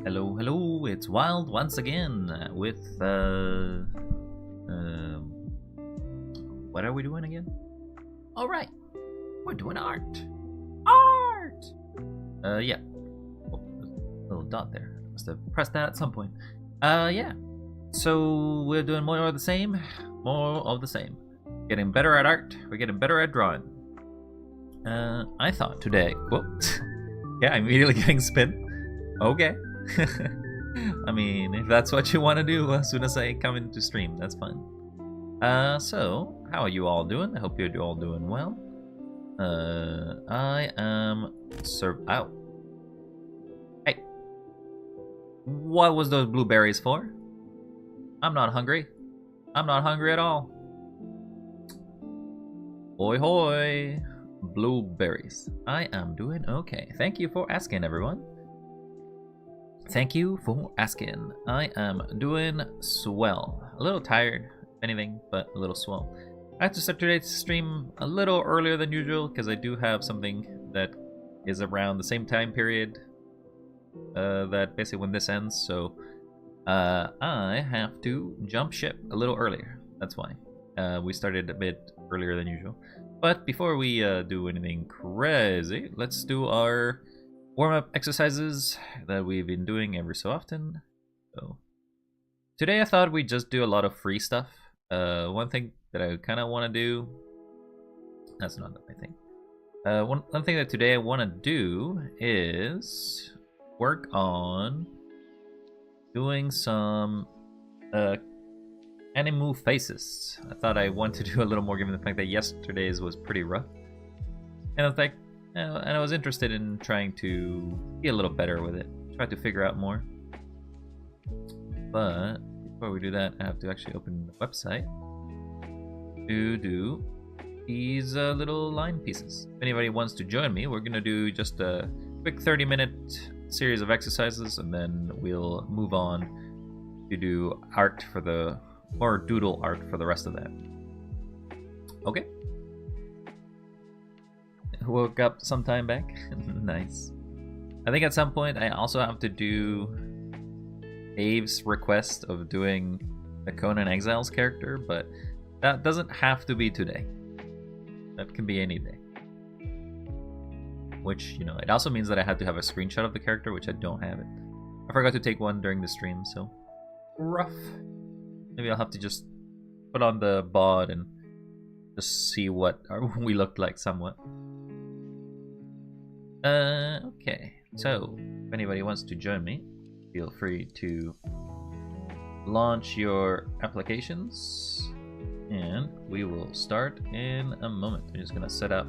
Hello, hello, it's Wild once again with, what are we doing again? Alright, we're doing art! Art! Yeah. Oh, there's a little dot there. Must have pressed that at some point. Yeah. So, we're doing more of the same. More of the same. Getting better at art, we're getting better at drawing. I thought today, whoops. Yeah, immediately getting spin. Okay. I mean, if that's what you want to do as soon as I come into stream, that's fine. So, how are you all doing? I hope you're all doing well. I am out. Hey, what was those blueberries for? I'm not hungry. I'm not hungry at all. Hoi hoi, blueberries. I am doing okay. Thank you for asking, everyone. Thank you for asking. I am doing swell. A little tired, if anything, but a little swell. I have to start today's stream a little earlier than usual because I do have something that is around the same time period that basically when this ends. So I have to jump ship a little earlier. That's why. We started a bit earlier than usual. But before we do anything crazy, let's do our warm-up exercises that we've been doing every so often. So today I thought we'd just do a lot of free stuff. One thing that I kind of want to do, that's not my thing. One thing that today I want to do is work on doing some animal faces. I thought I wanted to do a little more given the fact that yesterday's was pretty rough. And I was like, and I was interested in trying to be a little better with it. Try to figure out more. But before we do that, I have to actually open the website to do these little line pieces. If anybody wants to join me, we're going to do just a quick 30-minute series of exercises, and then we'll move on to do art for the, or doodle art for the rest of that. Okay? Woke up some time back. Nice. I think at some point I also have to do Abe's request of doing a Conan Exiles character, but that doesn't have to be today. That can be any day. Which, you know, it also means that I had to have a screenshot of the character, which I don't have it. I forgot to take one during the stream, so rough. Maybe I'll have to just put on the bod and just see what we looked like somewhat. Okay, so if anybody wants to join me, feel free to launch your applications and we will start in a moment. I'm just gonna set up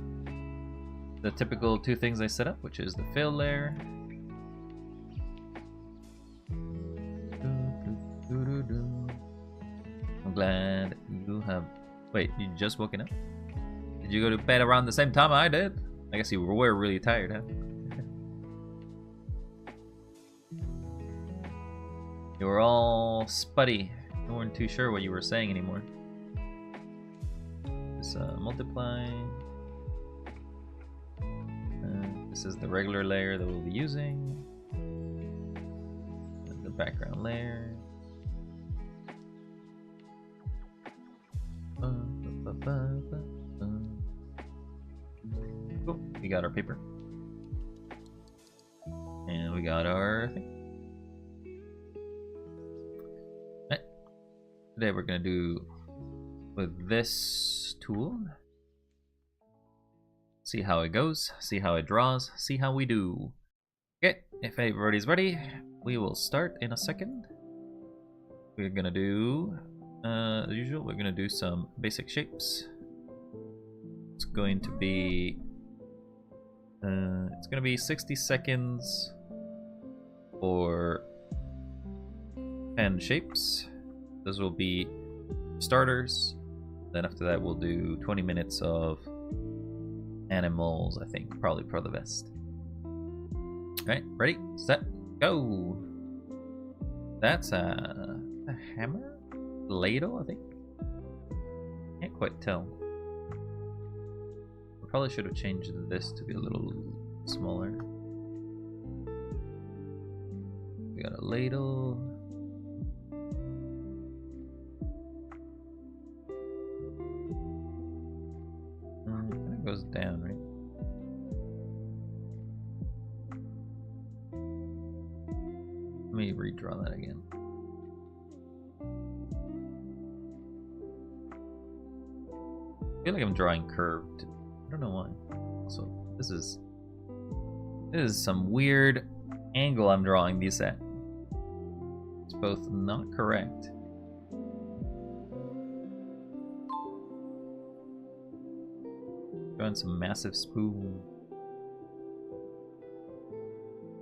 the typical two things I set up, which is the fill layer. I'm glad you have... Wait, you just woken up? Did you go to bed around the same time I did? I guess you were really tired, huh? You were all sputty. You weren't too sure what you were saying anymore. This multiply. This is the regular layer that we'll be using. The background layer. Cool. We got our paper. And we got our thing. Right. Today we're going to do with this tool. See how it goes, see how it draws, see how we do. Okay, if everybody's ready, we will start in a second. We're going to do, as usual, we're going to do some basic shapes. It's going to be 60 seconds for 10 shapes. Those will be starters. Then after that we'll do 20 minutes of animals, I think, probably for the best. Alright, ready, set, go! That's a hammer? Ladle, I think? Can't quite tell. Probably should have changed this to be a little smaller. We got a ladle. It kind of goes down, right? Let me redraw that again. I feel like I'm drawing curved. I don't know why. So this is some weird angle I'm drawing these at. It's both not correct. Drawing some massive spoon.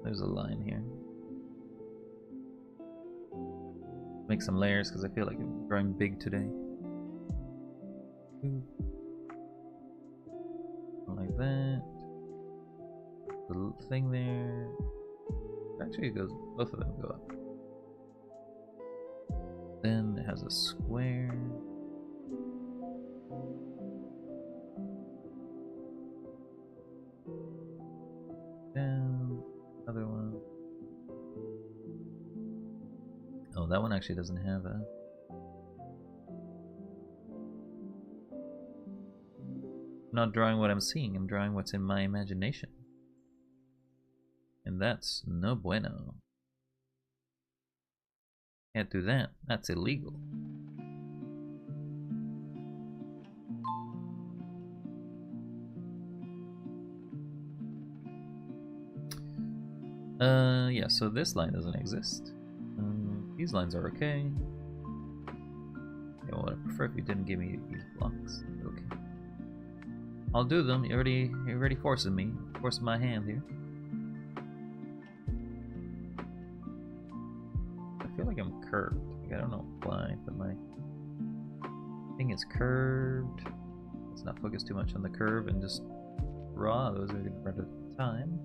There's a line here. Make some layers because I feel like I'm drawing big today. Like that. The little thing there. Actually, it goes. Both of them go up. Then it has a square. And another one. Oh, that one actually doesn't have a. I'm not drawing what I'm seeing, I'm drawing what's in my imagination. And that's no bueno. Can't do that, that's illegal. Yeah, so this line doesn't exist. These lines are okay. Yeah, well, I prefer if you didn't give me these blocks. Okay. I'll do them. You're already forcing me. Forcing my hand here. I feel like I'm curved. Like, I don't know why, but my thing is curved. Let's not focus too much on the curve and just draw. Those are gonna run out of time.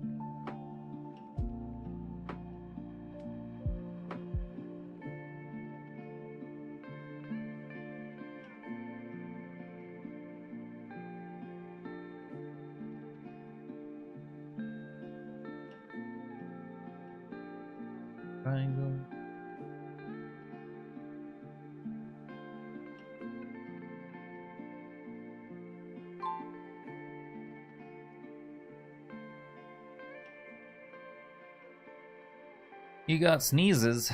Triangle. You got sneezes.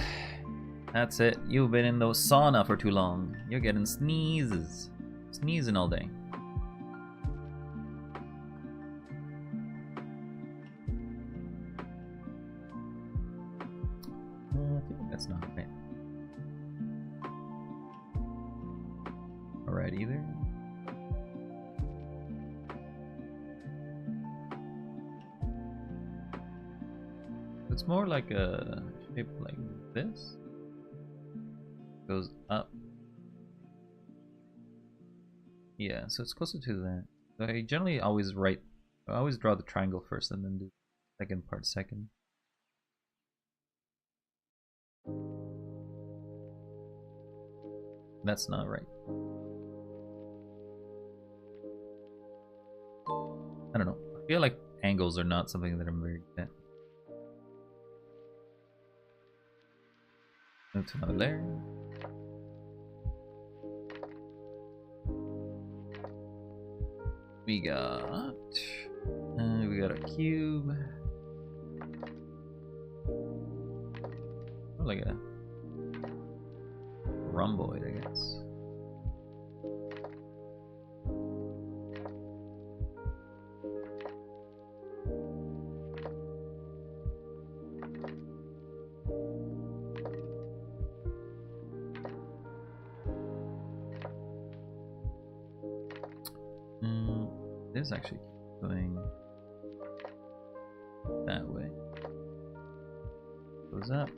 That's it. You've been in the sauna for too long. You're getting sneezes. Sneezing all day. I think that's not right. Alright either. It's more like a shape like this. Goes up. Yeah, so it's closer to that. So I generally always draw the triangle first and then do the second part second. That's not right. I don't know. I feel like angles are not something that I'm very good at. Move to another layer. We got a cube. Like a rhomboid, I guess. This actually keeps going that way. Goes up.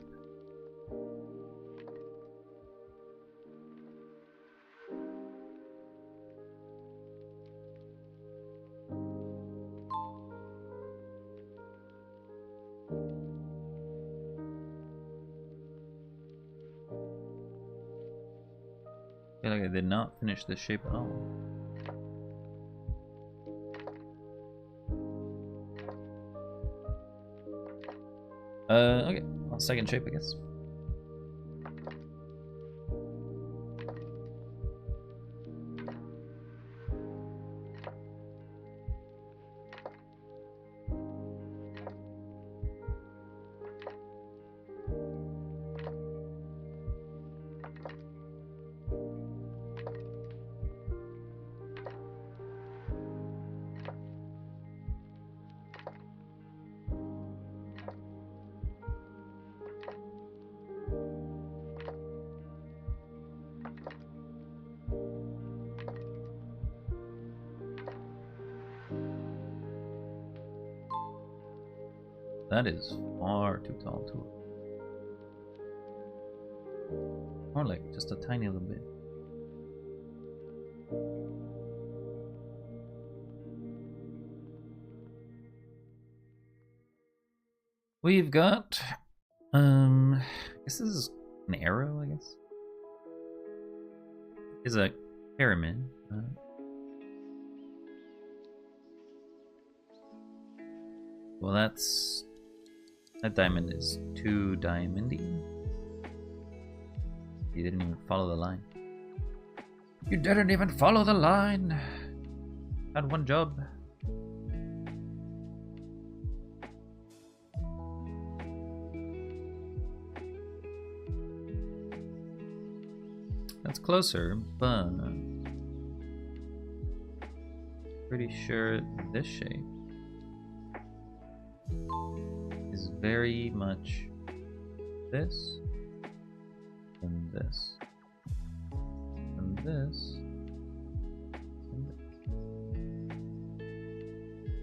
I feel like I did not finish this shape at all. Okay, Well, second shape, I guess. That is far too tall too. Or like just a tiny little bit. We've got this is an arrow, I guess. Is a pyramid. Well, that diamond is too diamondy. You didn't even follow the line. You didn't even follow the line. Had one job. That's closer, but pretty sure this shape is very much this and this and this and this.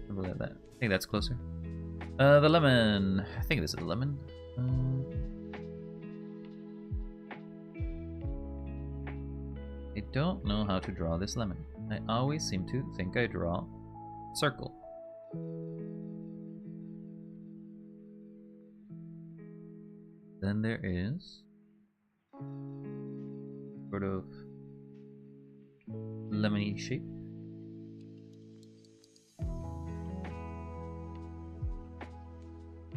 Something like that. I think that's closer. The lemon. I think this is the lemon. I don't know how to draw this lemon. I always seem to think I draw a circle. Then there is sort of lemony shape.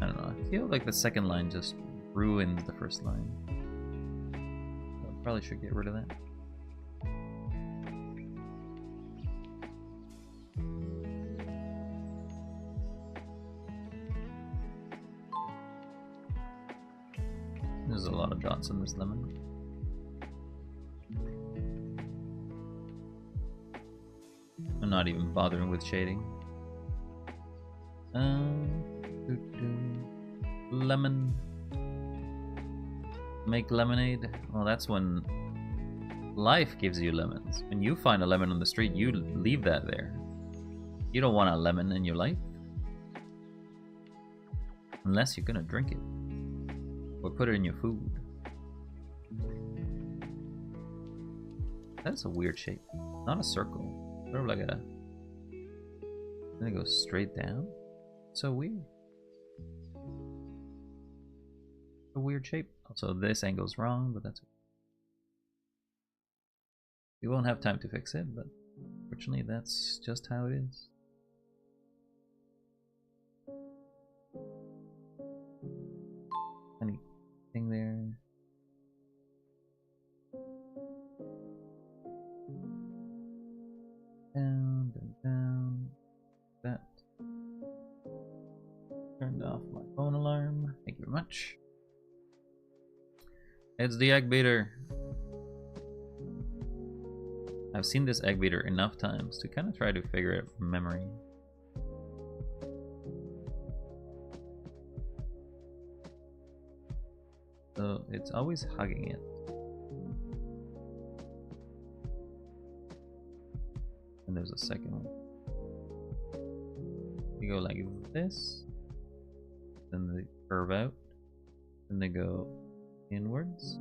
I don't know, I feel like the second line just ruins the first line. So I probably should get rid of that. There's a lot of dots in this lemon. I'm not even bothering with shading. Lemon. Make lemonade. Well, that's when life gives you lemons. When you find a lemon on the street, you leave that there. You don't want a lemon in your life. Unless you're gonna drink it. Or put it in your food. That's a weird shape. Not a circle. Sort of like a... Then it goes straight down. So weird. A weird shape. Also, this angle's wrong, but that's... We won't have time to fix it, but fortunately that's just how it is. Anything there? Down, down, down. That. Turned off my phone alarm. Thank you very much. It's the egg beater. I've seen this egg beater enough times to kind of try to figure it from memory. So it's always hugging it. And there's a second one. You go like this, then they curve out, then they go inwards.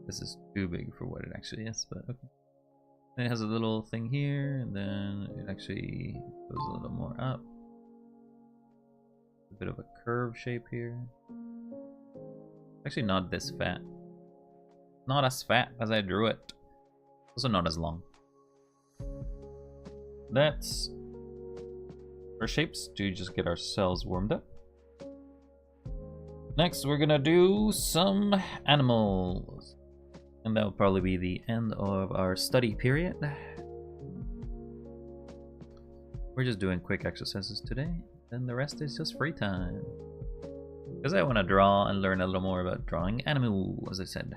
This is too big for what it actually is, but okay. And it has a little thing here, and then it actually goes a little more up. A bit of a curve shape here. Actually not this fat. Not as fat as I drew it. Also not as long. That's our shapes to just get ourselves warmed up. Next, we're gonna do some animals. And that will probably be the end of our study period. We're just doing quick exercises today, and the rest is just free time. Because I want to draw and learn a little more about drawing animals, as I said.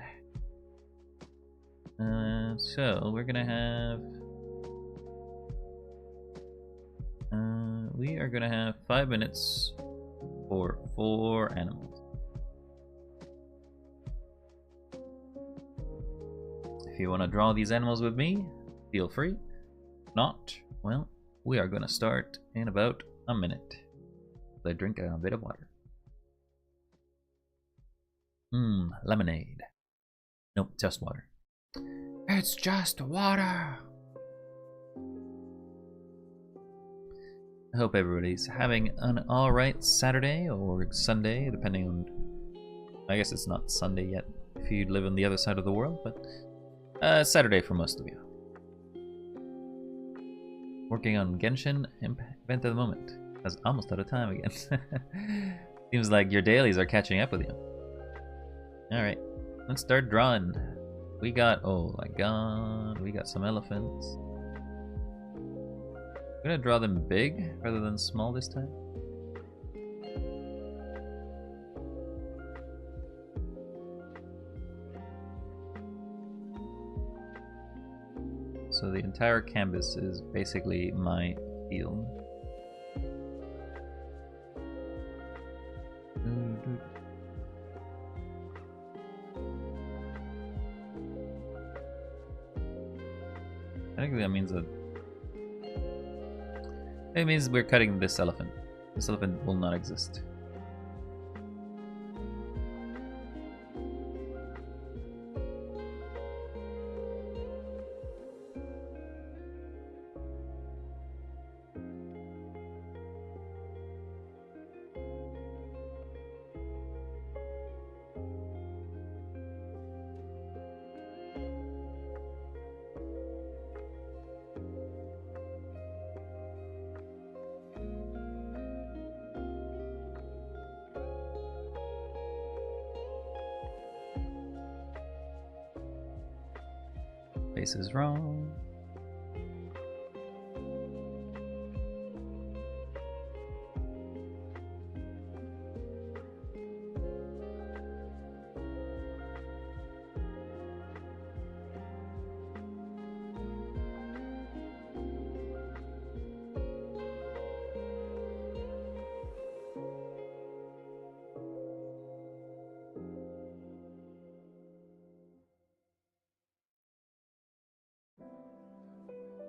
So we're gonna have... we are gonna have 5 minutes for 4 animals. If you want to draw these animals with me, feel free. If not, well, we are gonna start in about a minute. Let's drink a bit of water. Lemonade. Nope, just water. It's just water! I hope everybody's having an alright Saturday or Sunday, depending on... I guess it's not Sunday yet if you live on the other side of the world, but Saturday for most of you. Working on Genshin event at the moment. I was almost out of time again. Seems like your dailies are catching up with you. Alright, let's start drawing. We got, oh my god, we got some elephants. I'm gonna draw them big rather than small this time. So the entire canvas is basically my field. I think that means that it means we're cutting this elephant. This elephant will not exist. Face is wrong.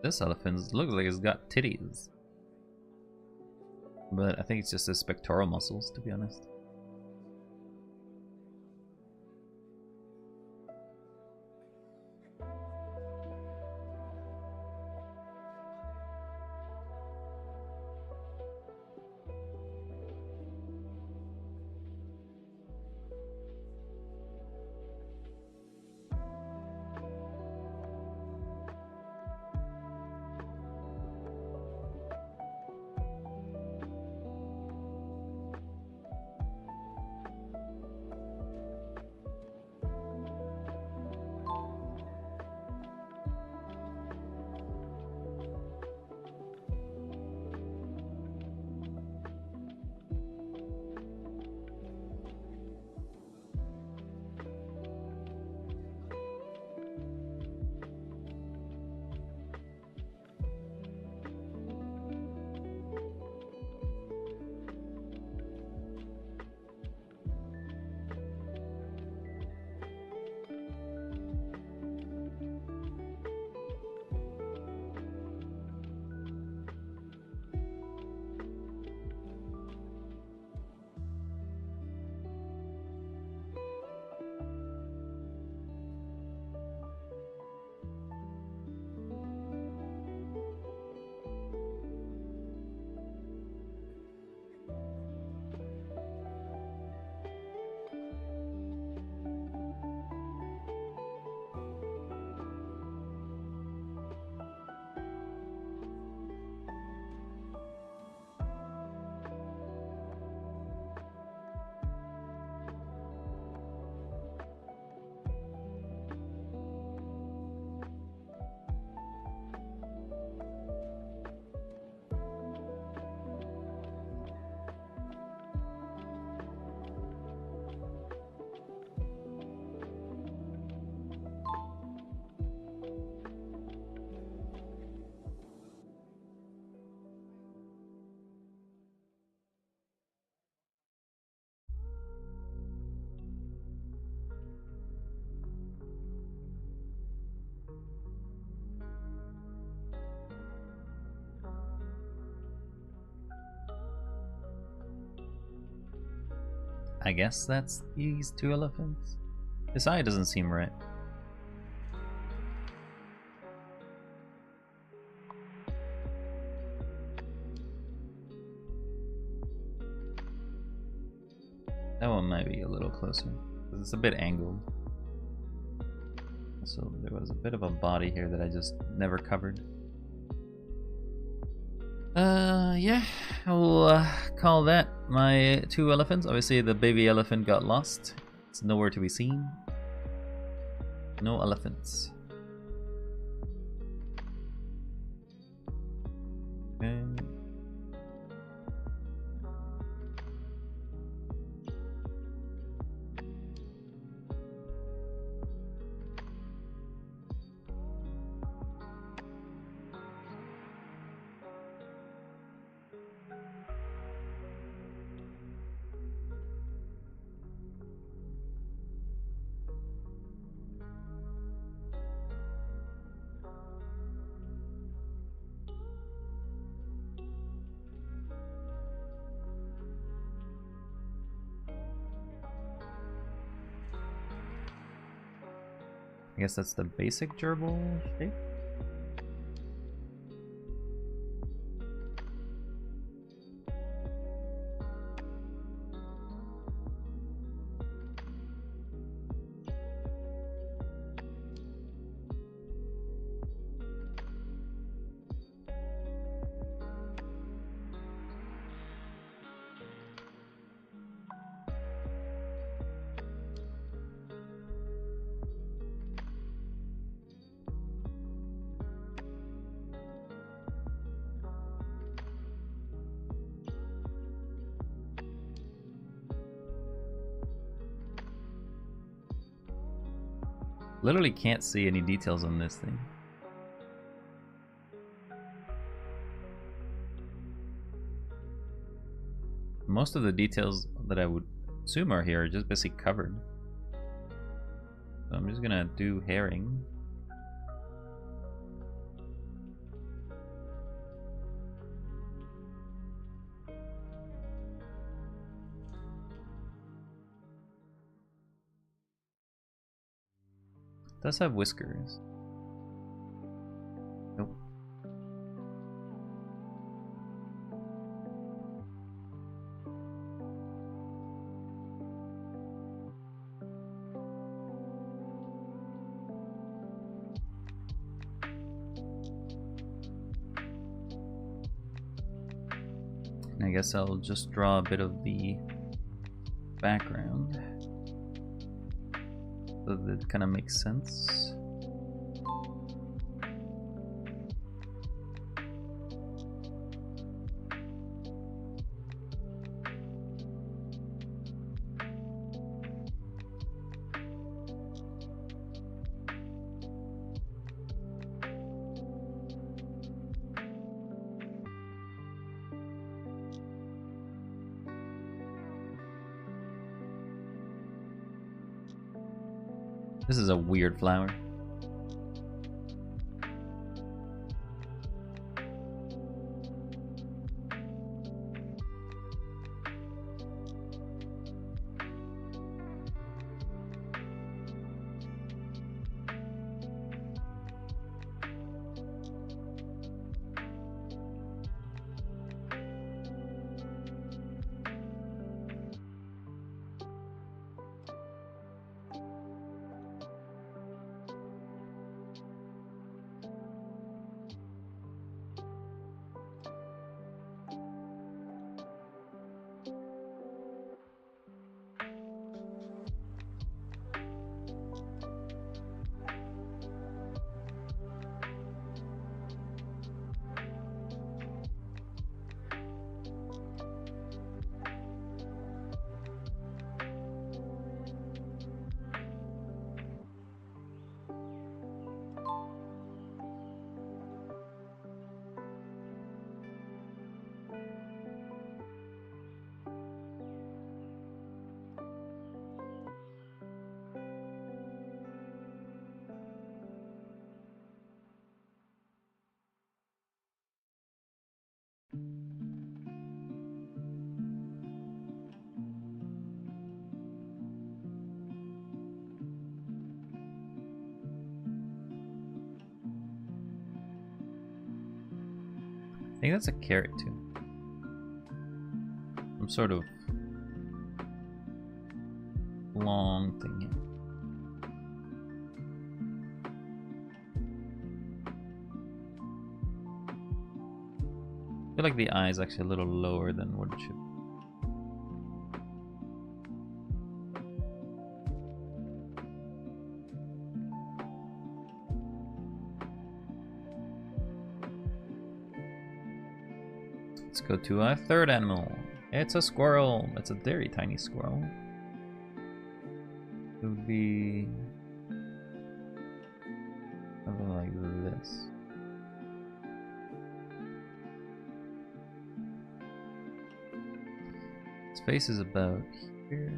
This elephant looks like it's got titties. But I think it's just his pectoral muscles, to be honest. I guess that's these two elephants. This eye doesn't seem right. That one might be a little closer, because it's a bit angled. So there was a bit of a body here that I just never covered. Yeah, I'll call that my two elephants. Obviously the baby elephant got lost. It's nowhere to be seen. No elephants. Okay. I guess that's the basic gerbil shape. Literally can't see any details on this thing. Most of the details that I would assume are here are just basically covered. So I'm just gonna do herring. Does have whiskers. Nope. I guess I'll just draw a bit of the background so that it kind of makes sense. This is a weird flower. think that's a carrot too. Some sort of long thing here. I feel like the eye is actually a little lower than what it should be. Let's go to our third animal. It's a squirrel. It's a very tiny squirrel. It would be something like this. Its face is about here.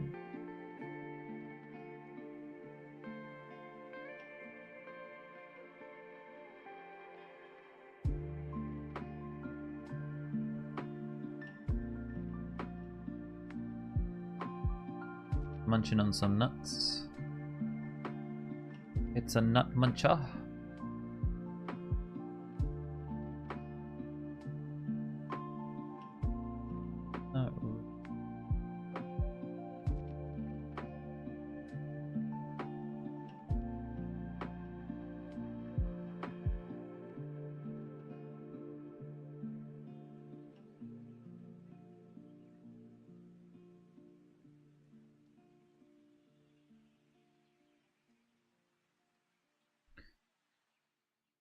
Munching on some nuts. It's a nut muncher. Oh.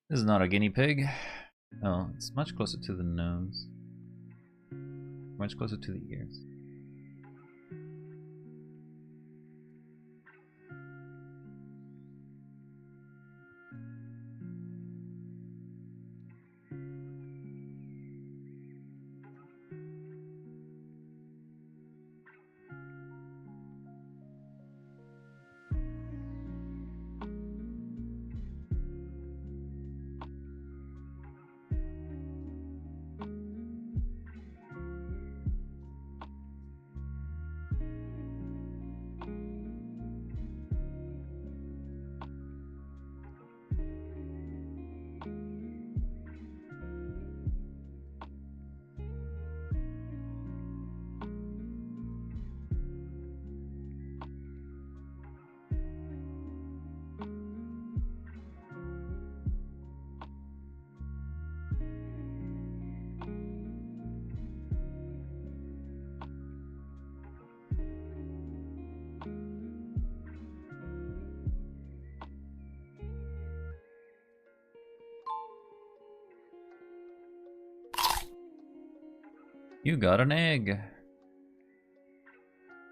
This is not a guinea pig. Oh, it's much closer to the nose. Much closer to the ears. You got an egg.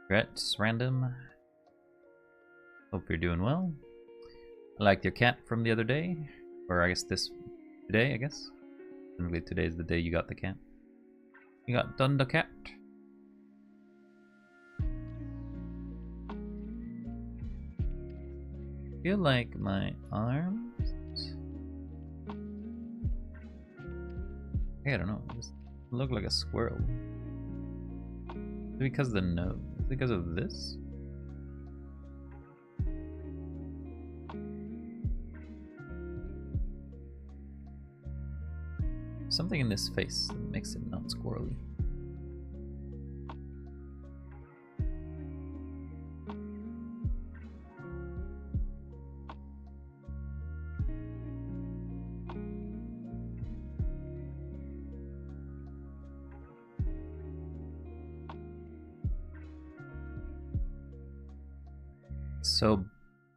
Congrats, random. Hope you're doing well. I liked your cat from the other day. Or I guess today, I guess. Technically today is the day you got the cat. You got done the cat. I feel like my arms. I don't know. Just look like a squirrel. Is it because of the nose? Is it because of this? Something in this face that makes it not squirrely.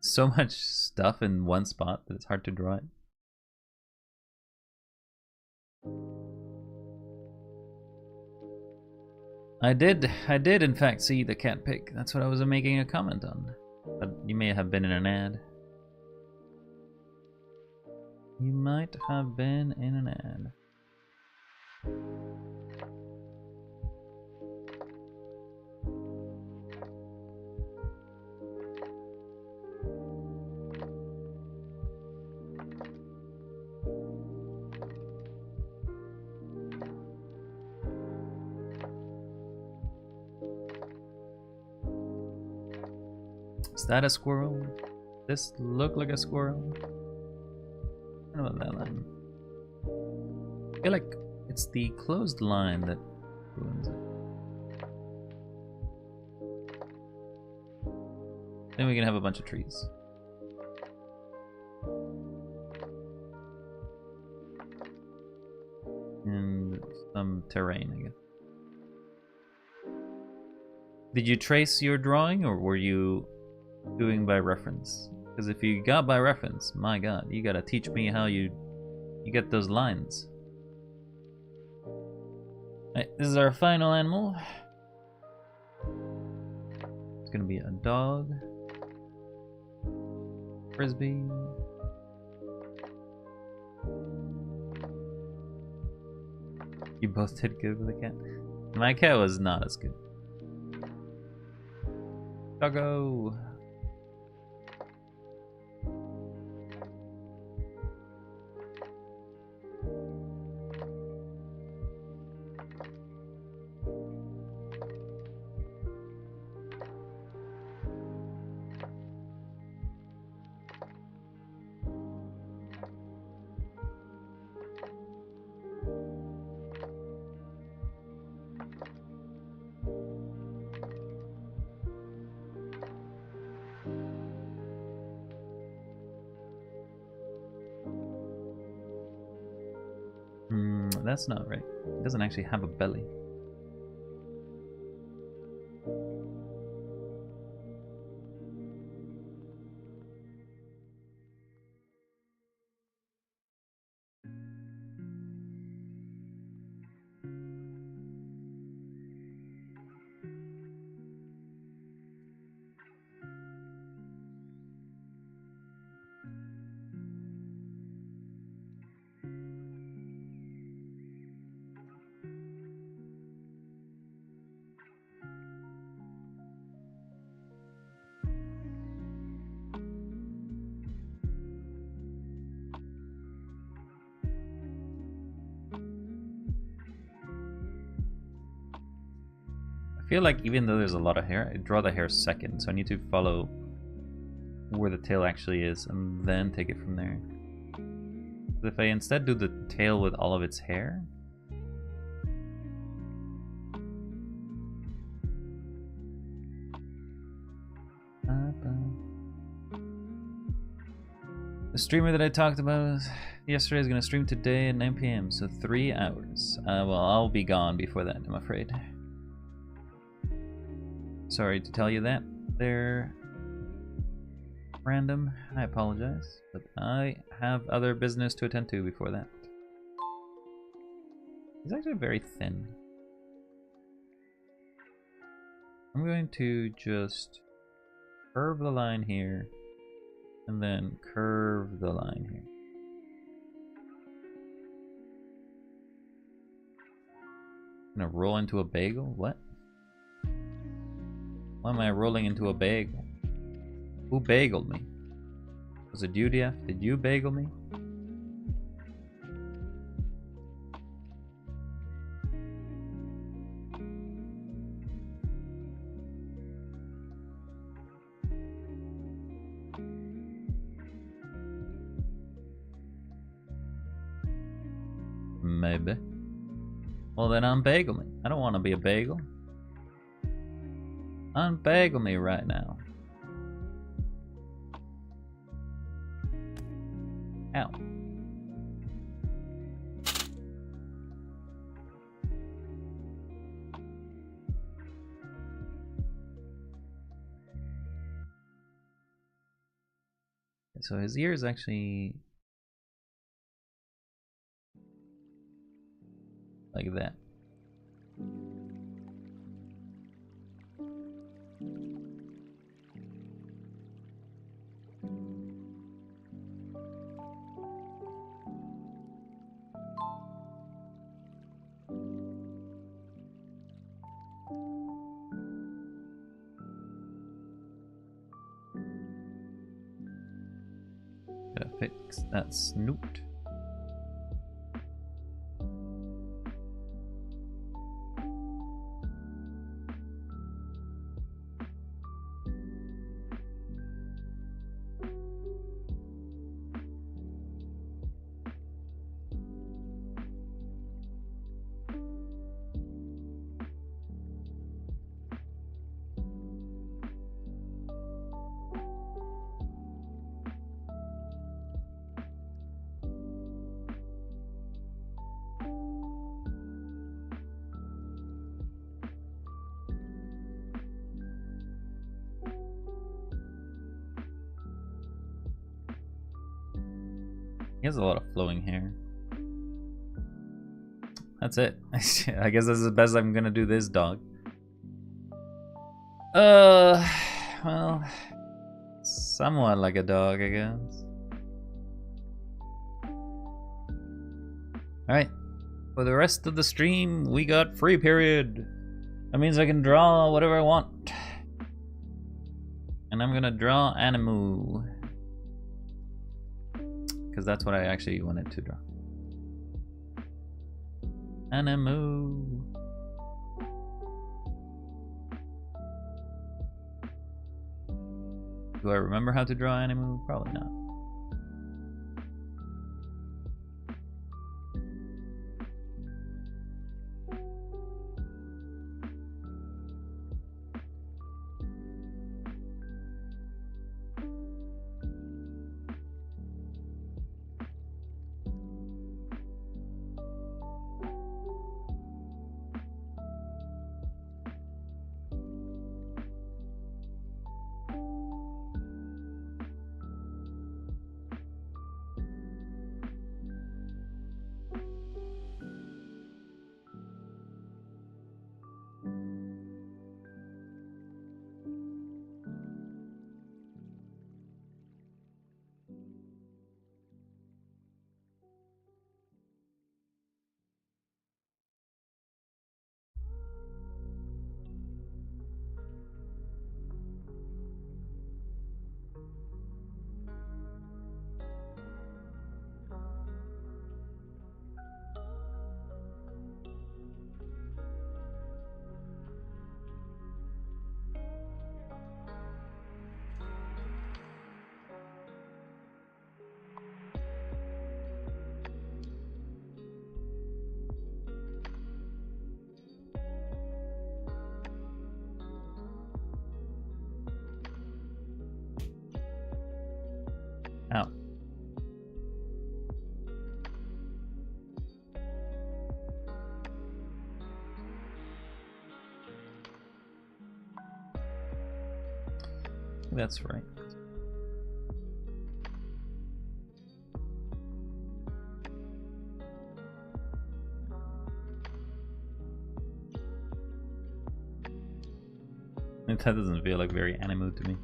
So much stuff in one spot that it's hard to draw it. I did in fact see the cat pic. That's what I was making a comment on. But you may have been in an ad. You might have been in an ad. Is that a squirrel? This look like a squirrel? I don't know about that line. I feel like It's the closed line that ruins it. Then we can have a bunch of trees. And some terrain, I guess. Did you trace your drawing, or were you doing by reference? Because if you got by reference, my god, you gotta teach me how you get those lines. Alright, this is our final animal. It's gonna be a dog. Frisbee. You both did good with the cat. My cat was not as good. Doggo. That's not right. It doesn't actually have a belly. I feel like even though there's a lot of hair, I draw the hair second, so I need to follow where the tail actually is and then take it from there. If I instead do the tail with all of its hair, the streamer that I talked about yesterday is going to stream today at 9 PM, so 3 hours. Well, I'll be gone before that, I'm afraid. Sorry to tell you that. They're random. I apologize, but I have other business to attend to before that. He's actually very thin. I'm going to just curve the line here and then curve the line here. I'm gonna roll into a bagel? What? Why am I rolling into a bagel? Who bageled me? Was it you, DF? Did you bagel me? Maybe. Well then unbagel me. I don't want to be a bagel. Unbagel me right now. Ow. So his ear is actually like that. Gotta fix that snoot. He has a lot of flowing hair. That's it. I guess that's the best I'm gonna do this dog. Well, somewhat like a dog, I guess. Alright. For the rest of the stream, we got free period. That means I can draw whatever I want. And I'm gonna draw Animu. Because that's what I actually wanted to draw. Animu. Do I remember how to draw Animu? Probably not. Ow. That's right. That doesn't feel like very Animu to me.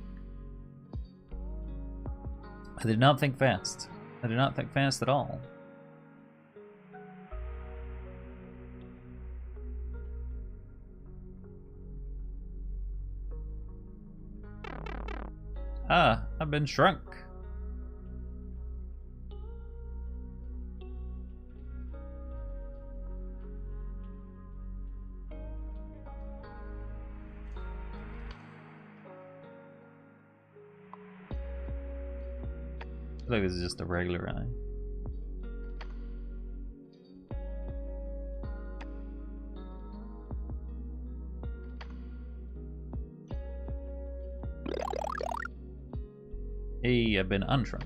I did not think fast. I did not think fast at all. Ah, I've been shrunk. I feel like this is just a regular eye. Hey, I've been unshrunk.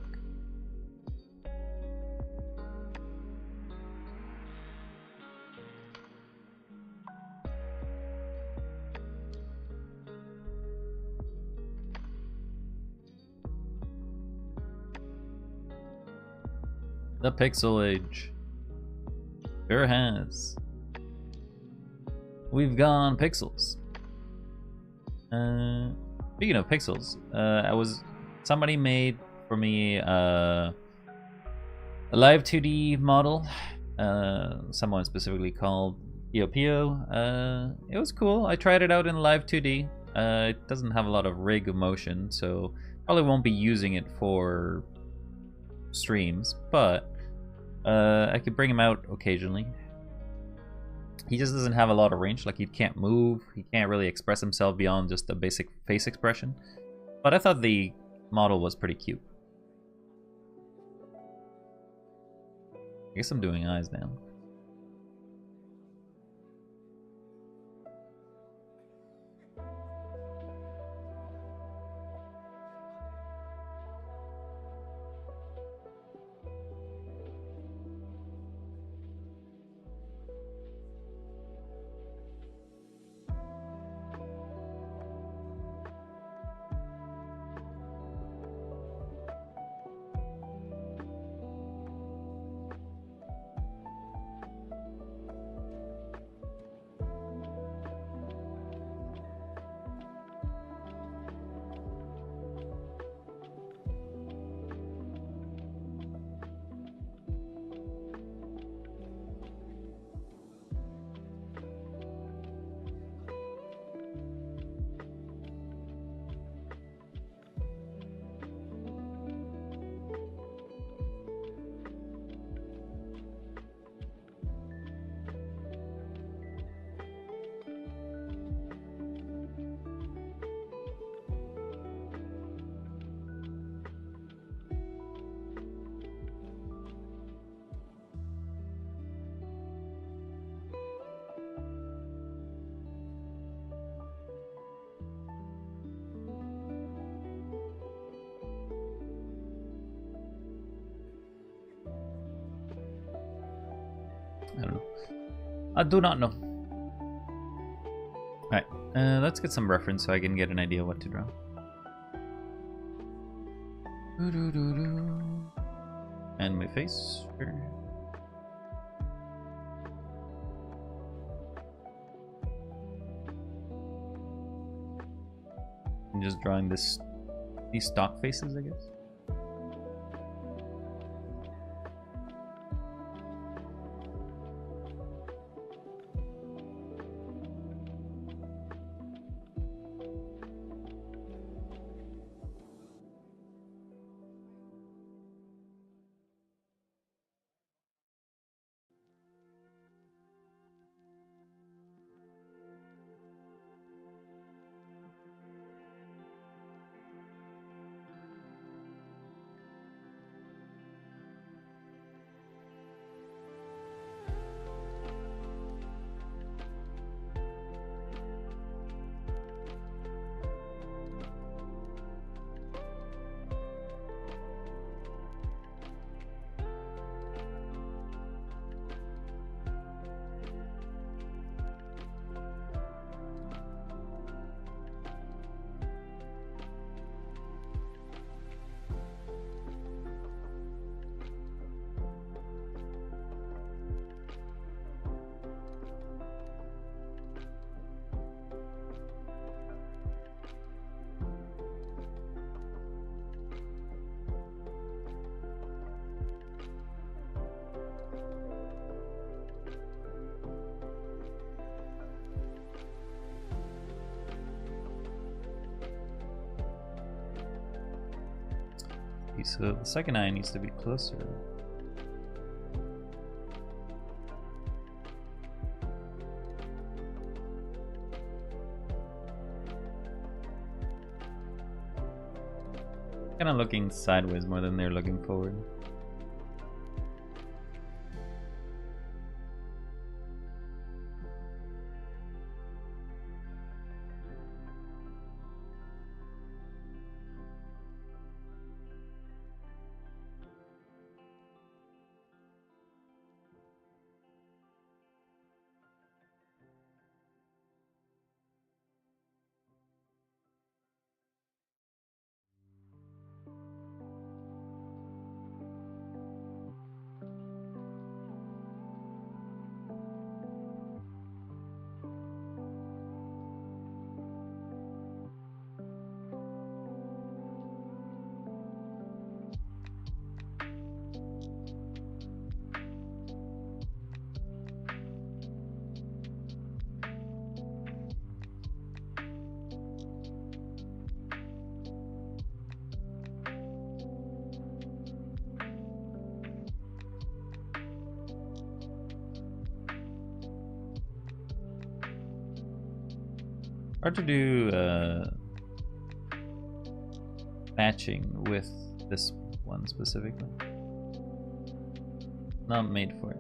The Pixel Age sure has. We've gone pixels. Speaking of pixels, somebody made for me a live 2D model. Someone specifically called Pio Pio. It was cool. I tried it out in live 2D. It doesn't have a lot of rig motion, so probably won't be using it for streams, but I could bring him out occasionally. He just doesn't have a lot of range, like he can't move, he can't really express himself beyond just a basic face expression. But I thought the model was pretty cute. I guess I'm doing eyes now. I don't know. I do not know. Alright, let's get some reference so I can get an idea what to draw. And my face. Sure. I'm just drawing these stock faces, I guess. So the second eye needs to be closer. Kind of looking sideways more than they're looking forward. Hard to do matching with this one specifically. Not made for it.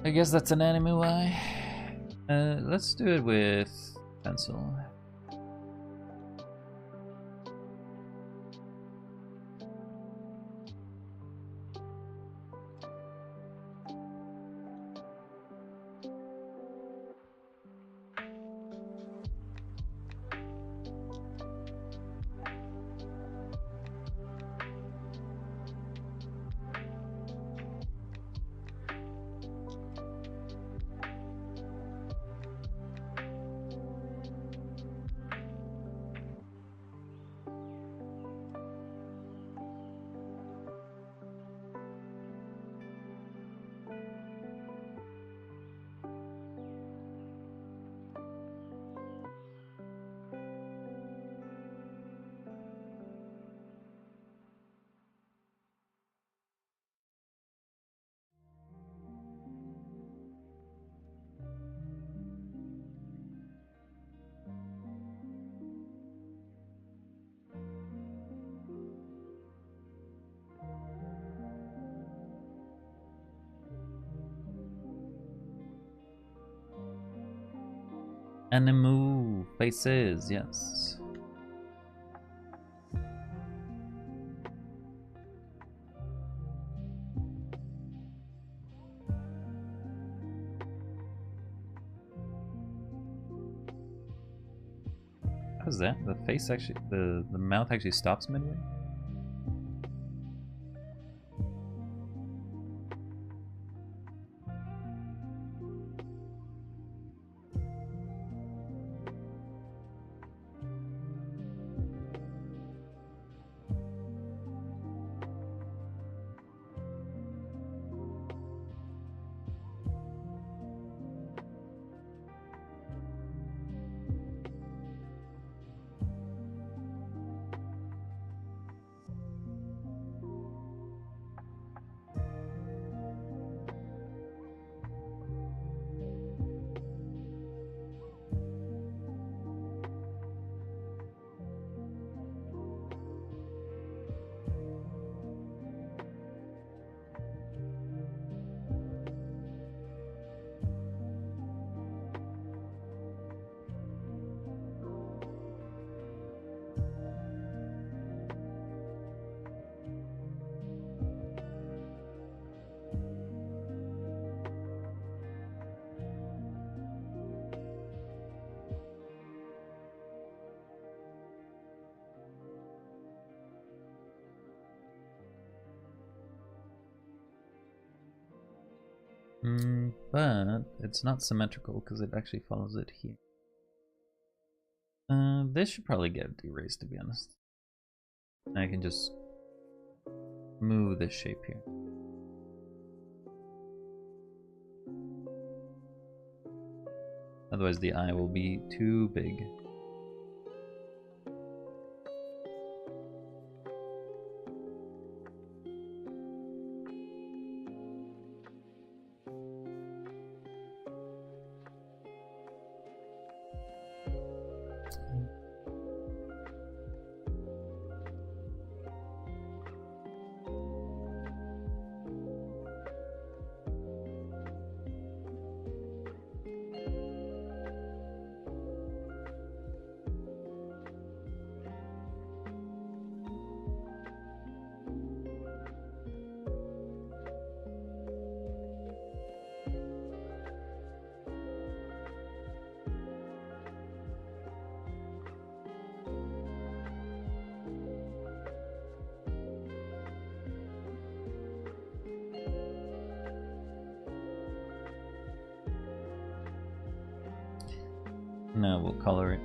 I guess that's an anime eye. Let's do it with pencil. Animu faces, yes. How's that? The face actually, the mouth actually stops midway? But it's not symmetrical because it actually follows it here. This should probably get erased, to be honest. I can just move this shape here. Otherwise the eye will be too big. Now we'll color it.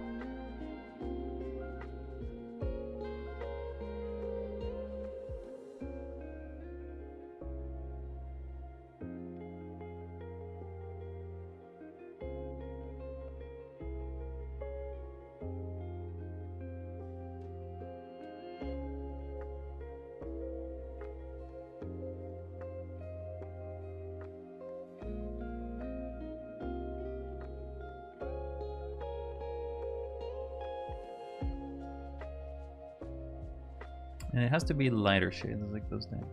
And it has to be lighter shades, like those down.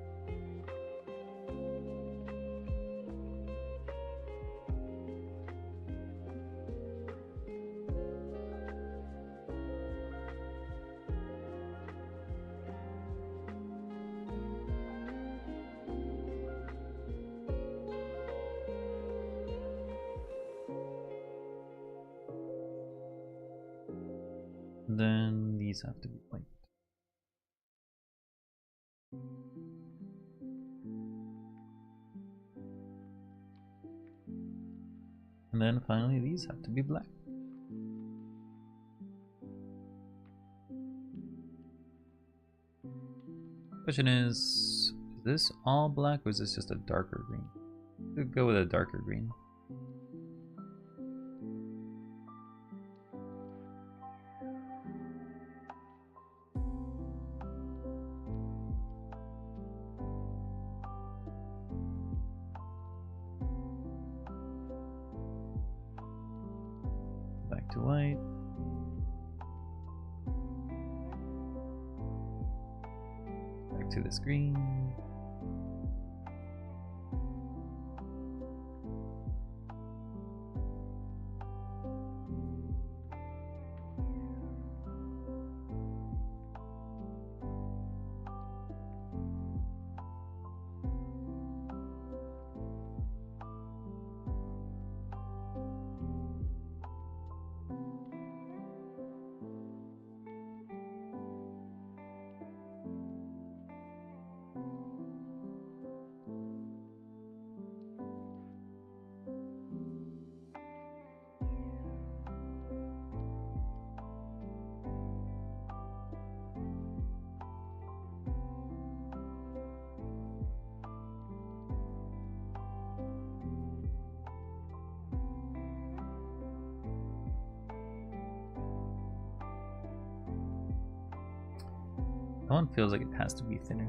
Then these have to be white. And then finally these have to be black. Question is this all black or is this just a darker green? We'll go with a darker green. Back to white. Back to this green. That one feels like it has to be thinner.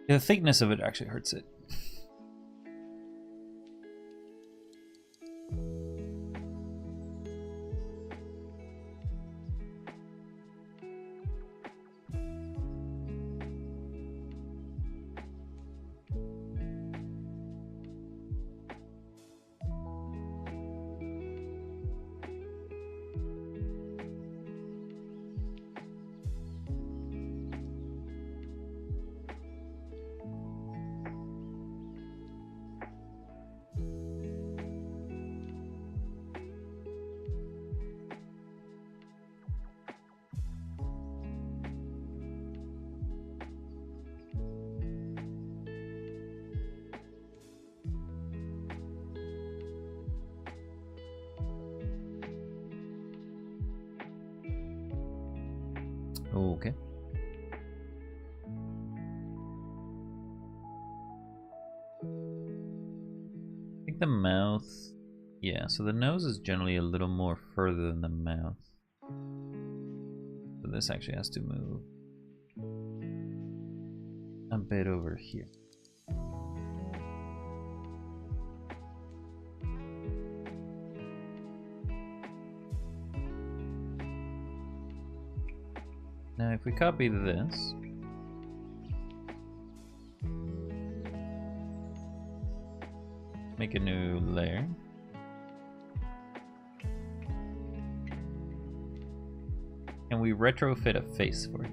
The thickness of it actually hurts it. Okay. I think the mouth, yeah, so the nose is generally a little more further than the mouth. So this actually has to move a bit over here. Now if we copy this, make a new layer, and we retrofit a face for it.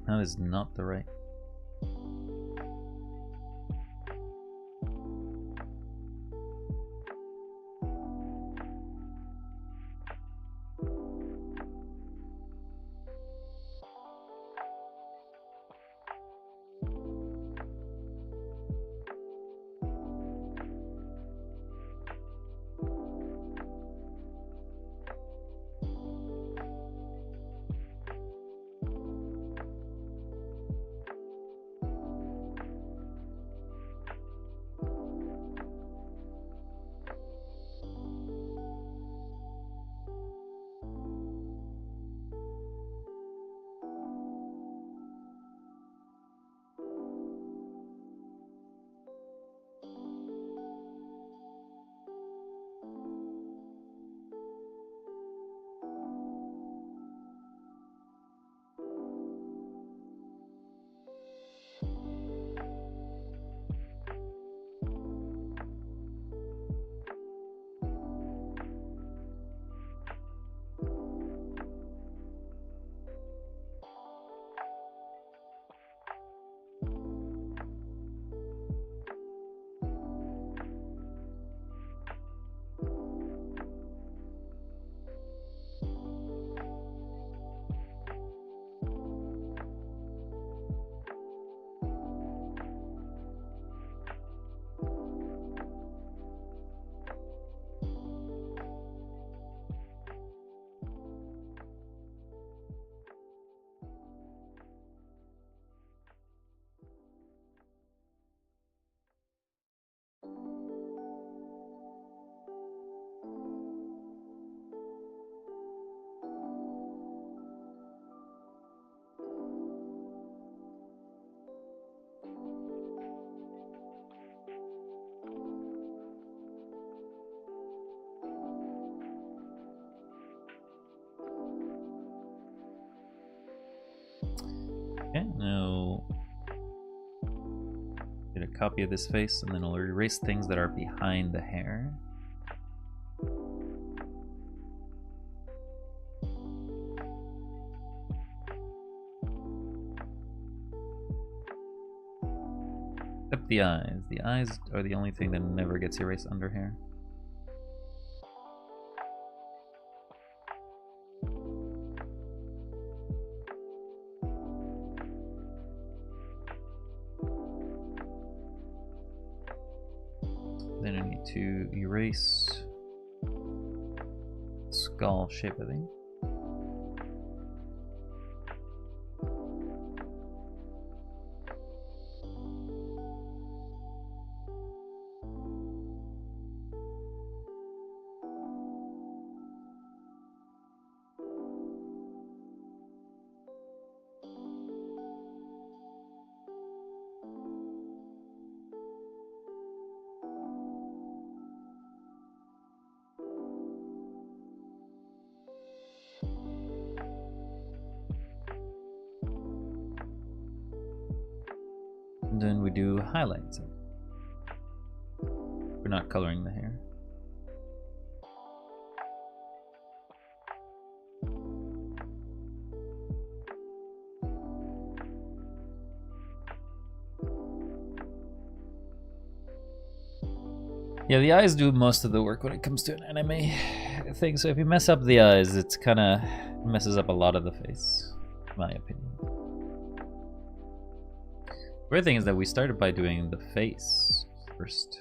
That is not the right. Okay, now get a copy of this face, and then I'll erase things that are behind the hair. Except the eyes. The eyes are the only thing that never gets erased under hair. Then I need to erase skull shape, I think. And then we do highlights. We're not coloring the hair. Yeah, the eyes do most of the work when it comes to an anime thing. So if you mess up the eyes, it's kind of messes up a lot of the face, in my opinion. Weird thing is that we started by doing the face first.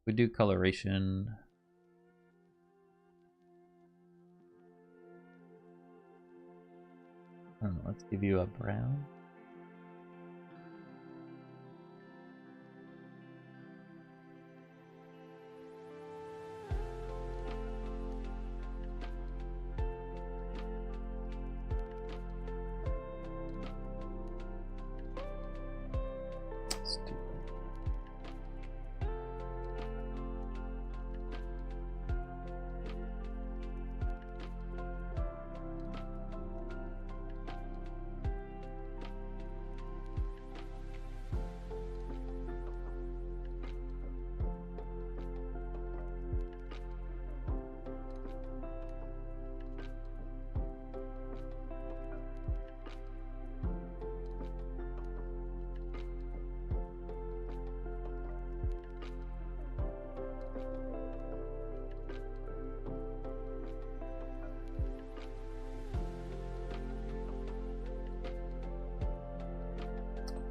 We do coloration. I don't know, let's give you a brown. Let's do that.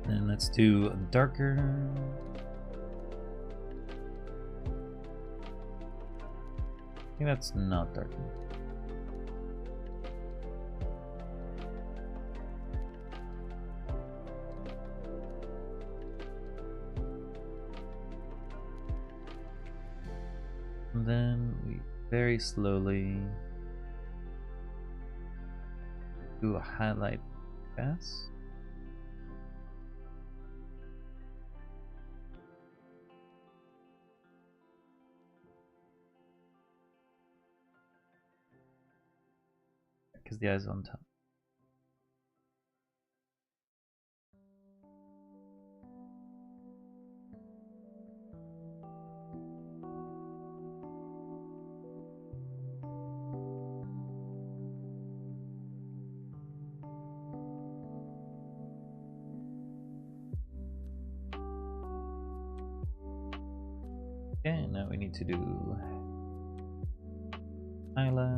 And let's do darker. I think that's not darker. And then we very slowly do a highlight pass. Because the eye's on top. Okay, now we need to do highlight.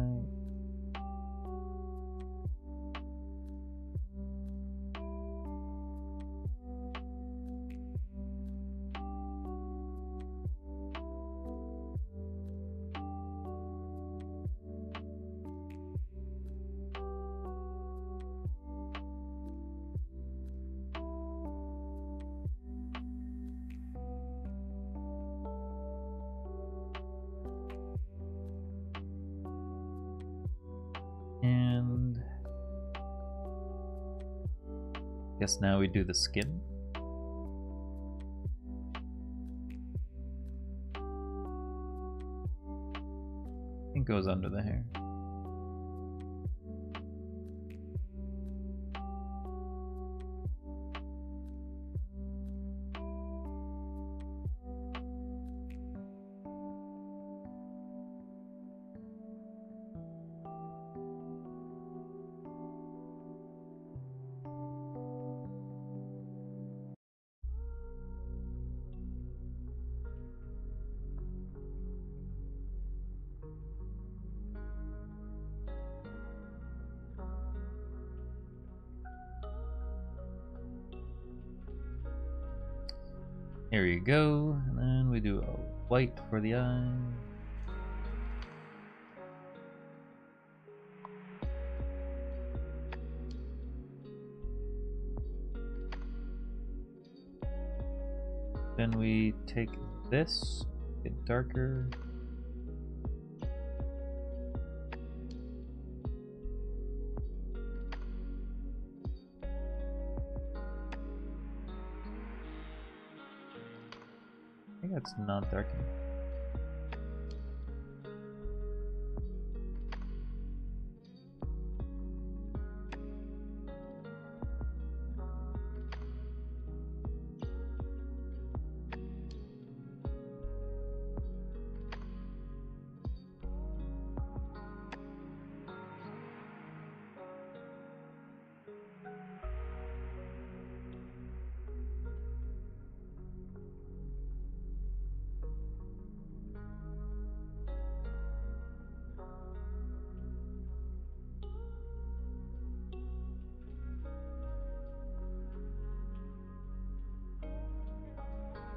And I guess now we do the skin. Pink goes under the hair. Here you go, and then we do a white for the eye. Then we take this, get darker. I think that's not dark enough.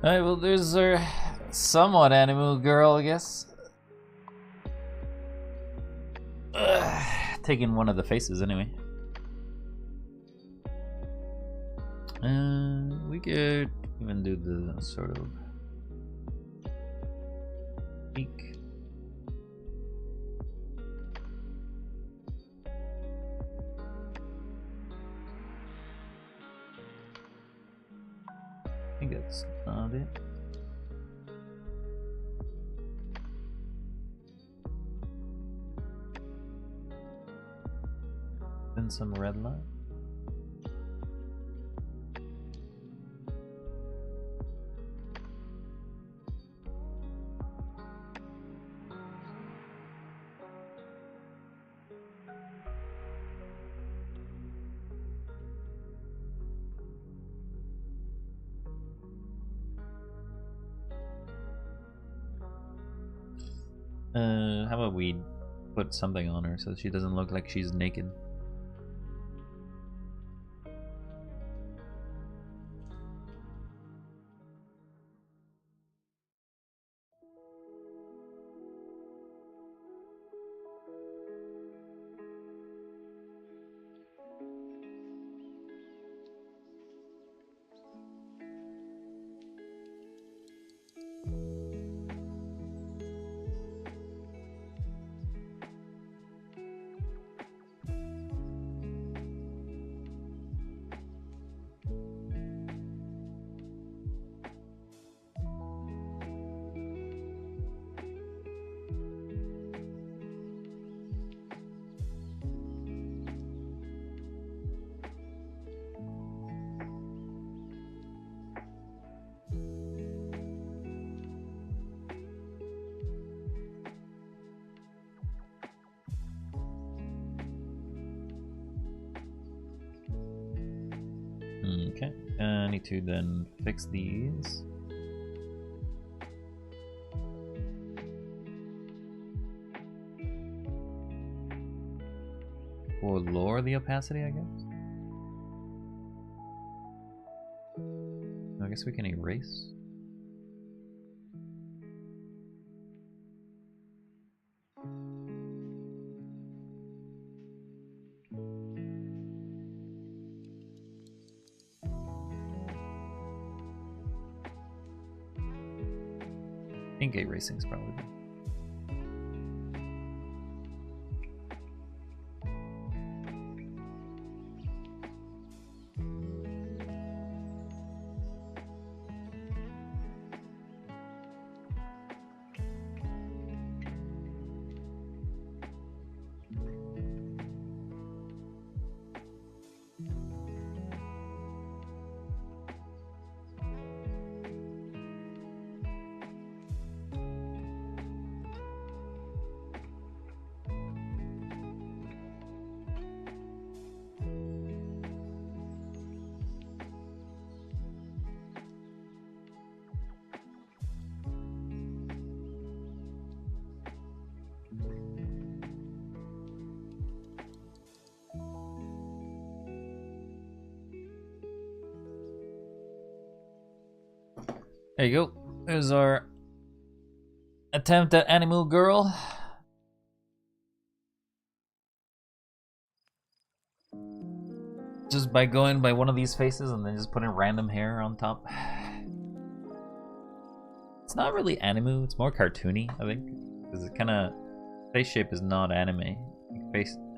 Alright, well, there's our somewhat animal girl, I guess. Taking one of the faces, anyway. We could even do the sort of peak. I think that's not it. Then some red line. How about we put something on her so she doesn't look like she's naked? Okay, I need to then fix these. Or lower the opacity, I guess? I guess we can erase. Ink erasing is probably good. There you go. There's our attempt at Animal Girl. Just by going by one of these faces and then just putting random hair on top. It's not really anime, it's more cartoony, I think. Because it kind of... face shape is not anime.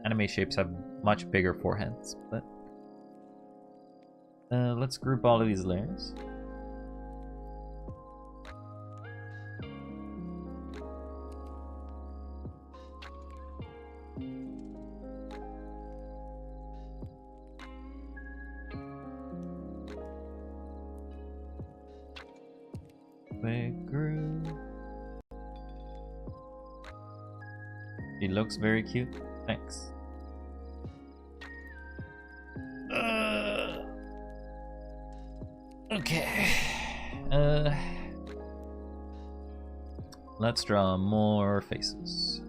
Anime shapes have much bigger foreheads, but... let's group all of these layers. Quick group. He looks very cute. Thanks. Okay. Let's draw more faces.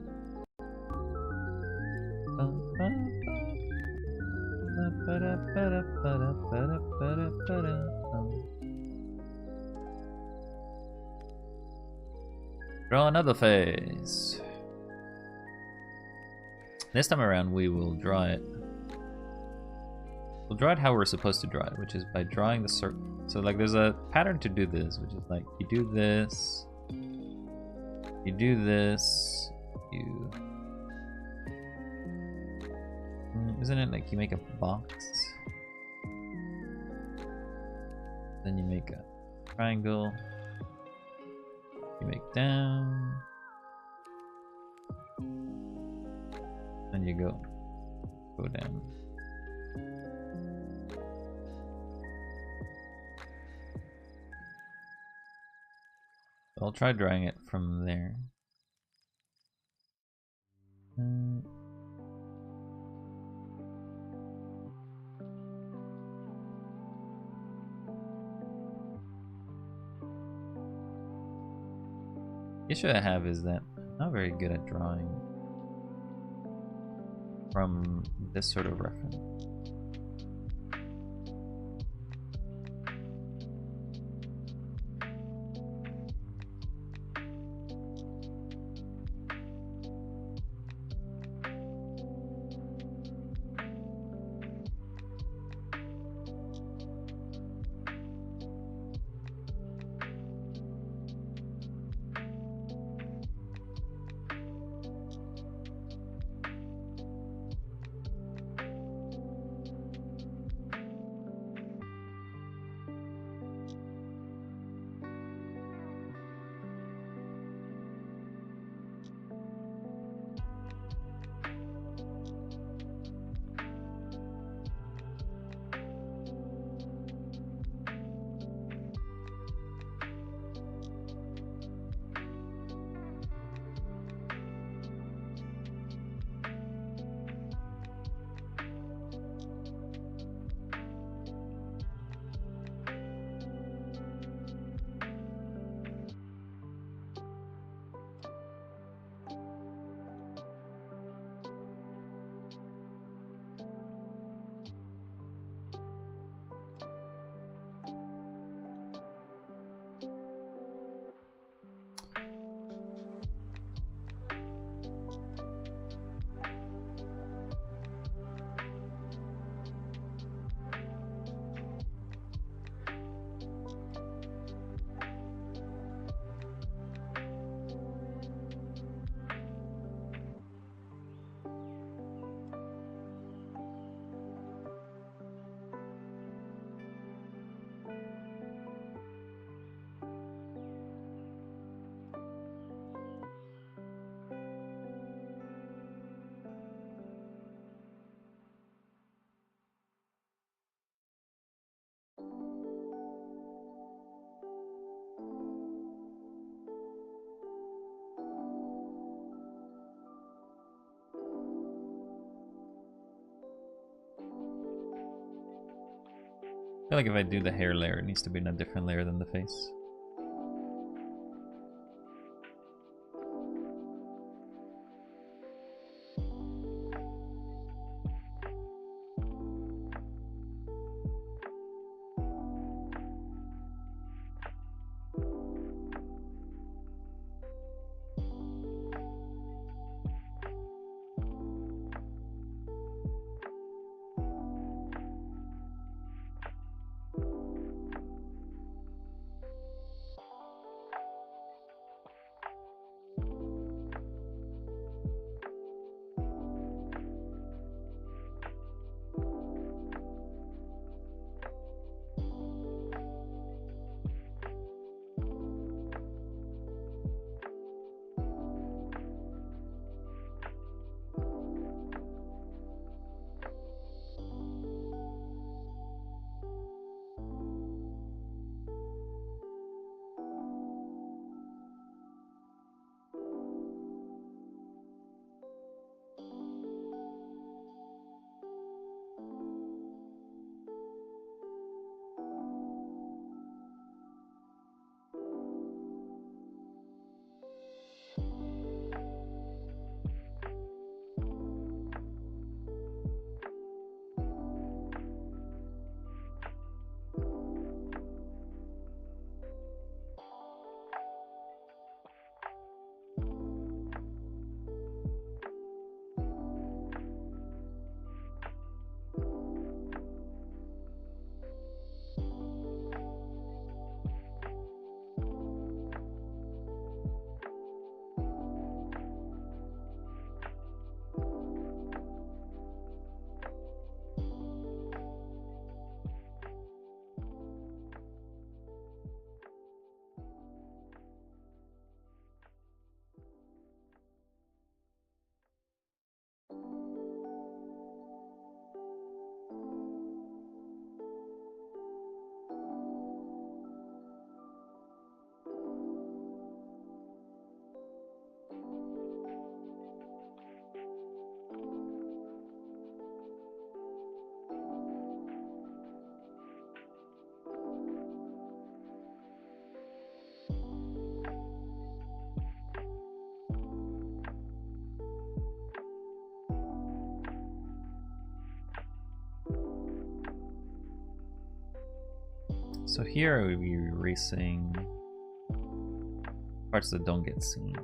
Draw another face. This time around we will draw it. We'll draw it how we're supposed to draw it, which is by drawing the circle. So like there's a pattern to do this, which is like you do this, you do this, you... Isn't it like you make a box? Then you make a triangle. You make down. And you go down. I'll try drawing it from there. The issue I have is that I'm not very good at drawing from this sort of reference. I feel like if I do the hair layer, it needs to be in a different layer than the face. So here I would be erasing parts that don't get seen.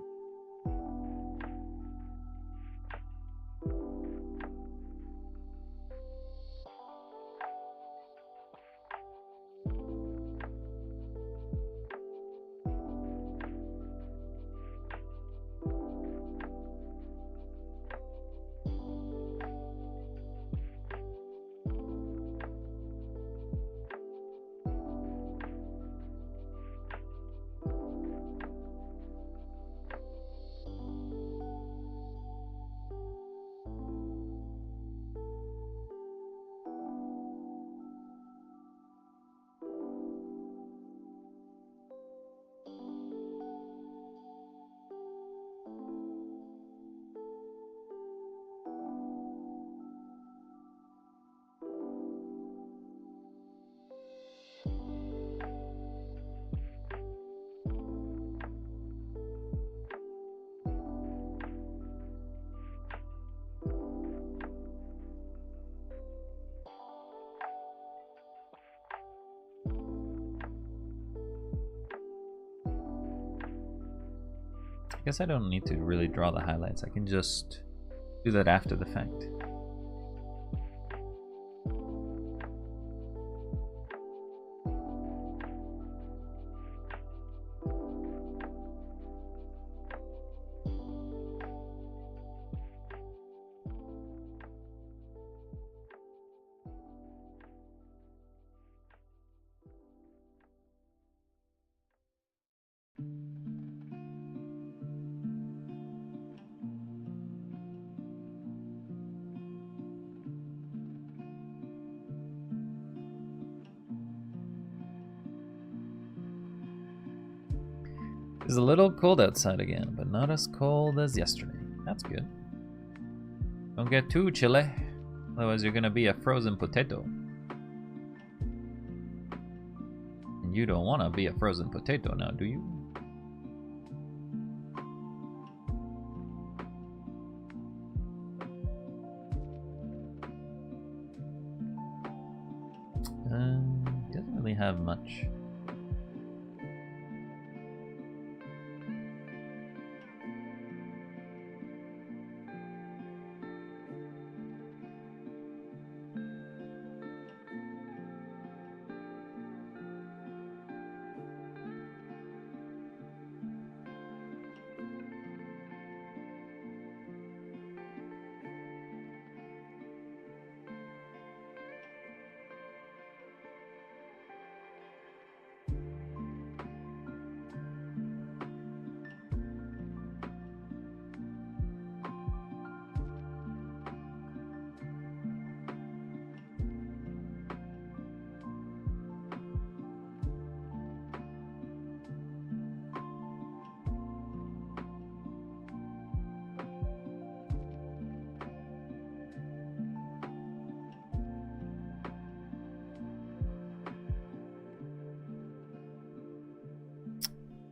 I guess I don't need to really draw the highlights. I can just do that after the fact. It's a little cold outside again, but not as cold as yesterday. That's good. Don't get too chilly, otherwise you're gonna be a frozen potato. And you don't wanna be a frozen potato now, do you? Doesn't really have much.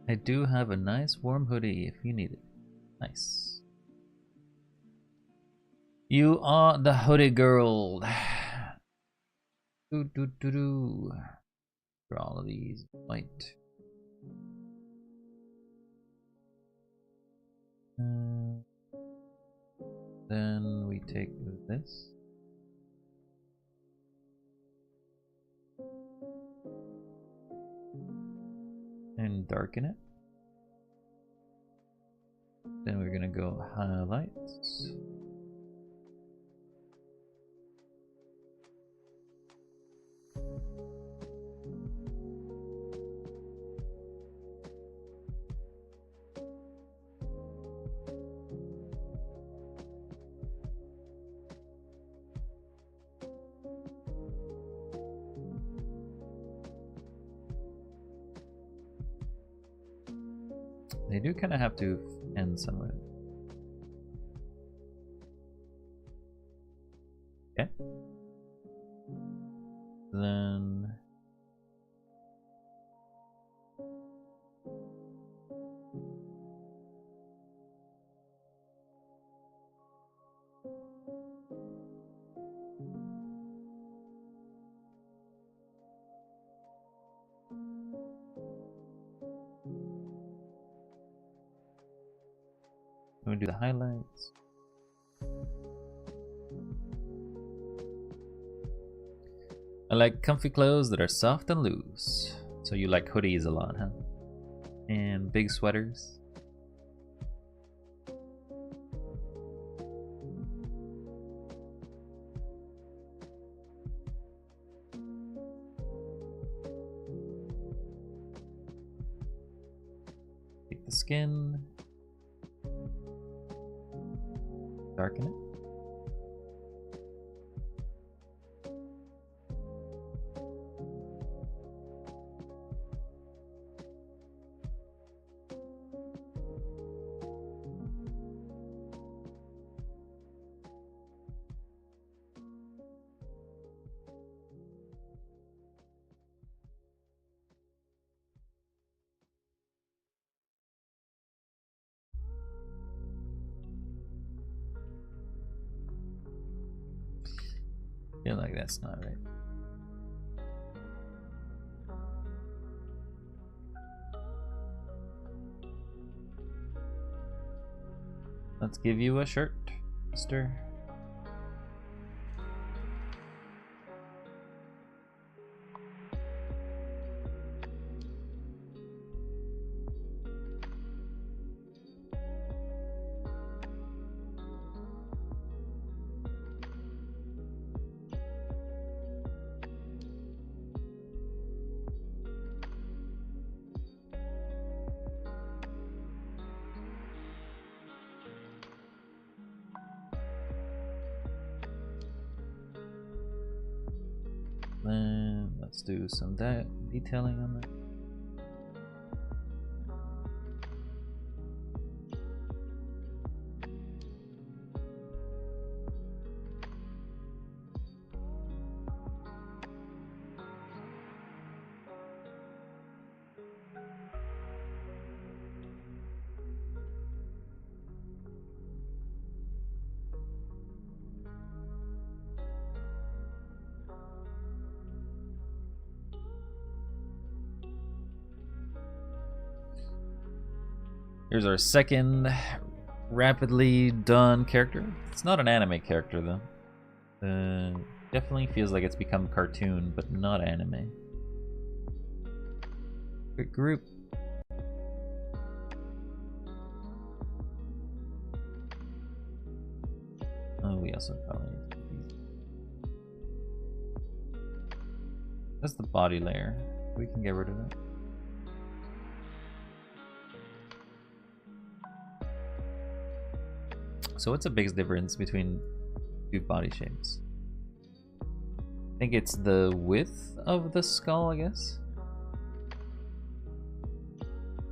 I do have a nice warm hoodie if you need it. Nice. You are the hoodie girl. Do do do do. For all of these white. Then we take this. And darken it. Then we're gonna go highlights. They do kind of have to end somewhere. Okay. Then Let me do the highlights. I like comfy clothes that are soft and loose. So you like hoodies a lot, huh? And big sweaters. Take the skin. Darken it. Feel like that's not right. Let's give you a shirt, mister. Then let's do some detailing on that. Here's our second rapidly done character. It's not an anime character though. Definitely feels like it's become cartoon, but not anime. Quick group. Oh, we also probably need to do these. That's the body layer. We can get rid of that. So what's the biggest difference between two body shapes? I think it's the width of the skull, I guess.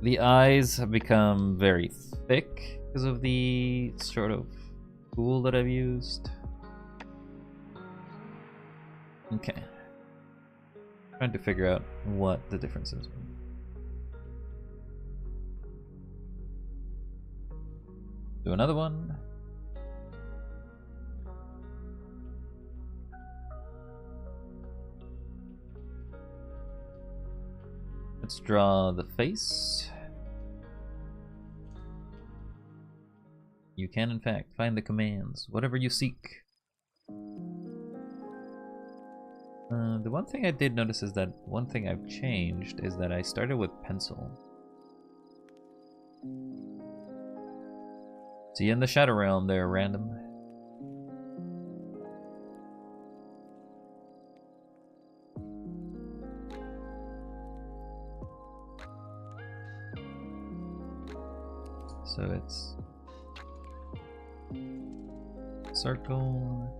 The eyes have become very thick because of the sort of tool that I've used. Okay. Trying to figure out what the difference is. Do another one. Let's draw the face. You can, in fact, find the commands, whatever you seek. The one thing I did notice is that one thing I've changed is that I started with pencil. See you in the shadow realm there, random. So it's circle.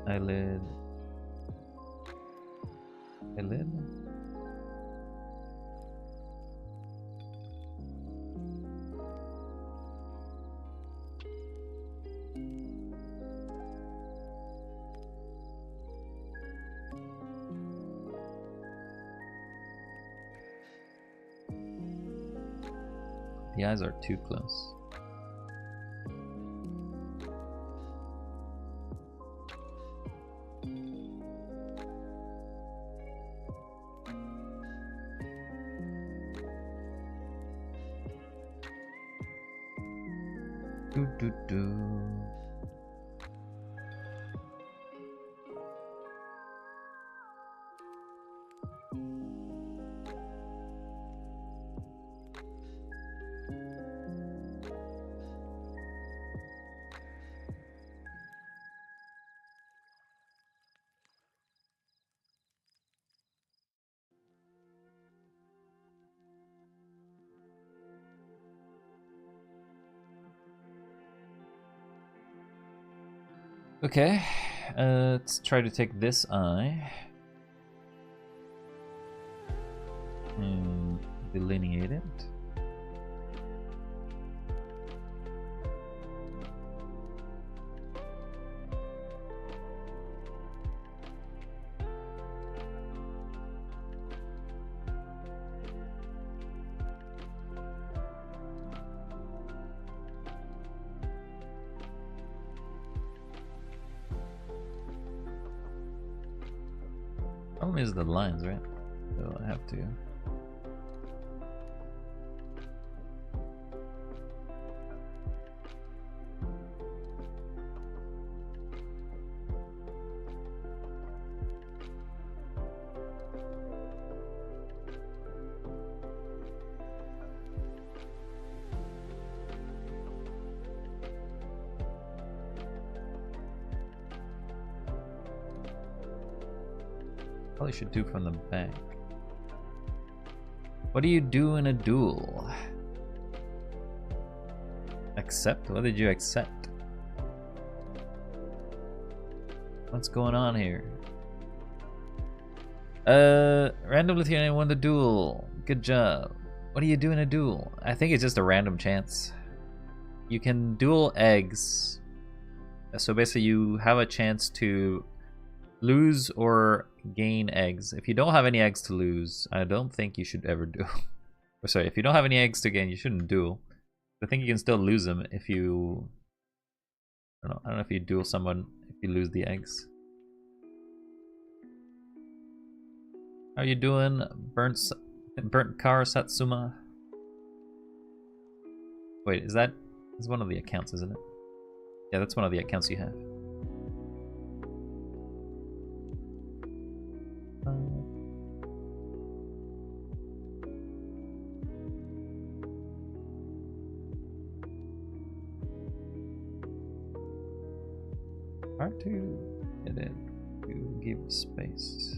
Eyelid. Eyelid. The eyes are too close. Do do do. Okay, let's try to take this eye and delineate it. Problem is the lines, right? So I have to. Probably should do from the back. What do you do in a duel? Accept? What did you accept? What's going on here? Randomly Theory won the duel. Good job. What do you do in a duel? I think it's just a random chance. You can duel eggs. So basically you have a chance to lose or gain eggs. If you don't have any eggs to lose, I don't think you should ever duel. Or sorry, if you don't have any eggs to gain, you shouldn't duel. I think you can still lose them if you... I don't know if you duel someone if you lose the eggs. How are you doing, Burnt Car Satsuma? Wait, is that... It's one of the accounts, isn't it? Yeah, that's one of the accounts you have. Hard to get in to give space.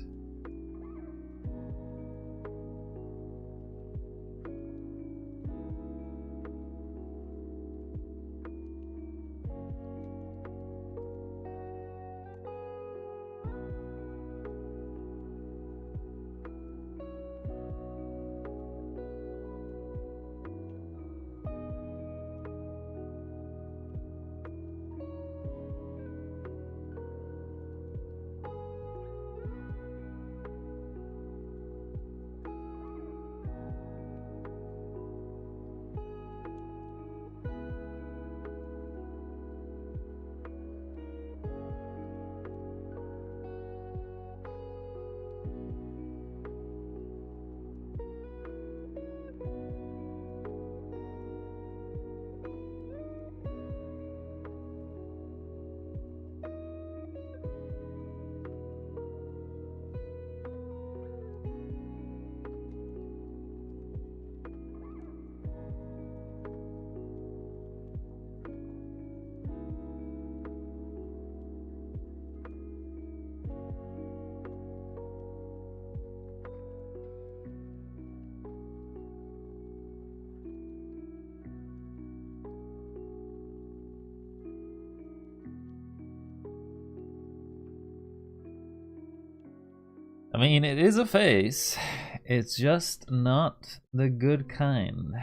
I mean, it is a face. It's just not the good kind.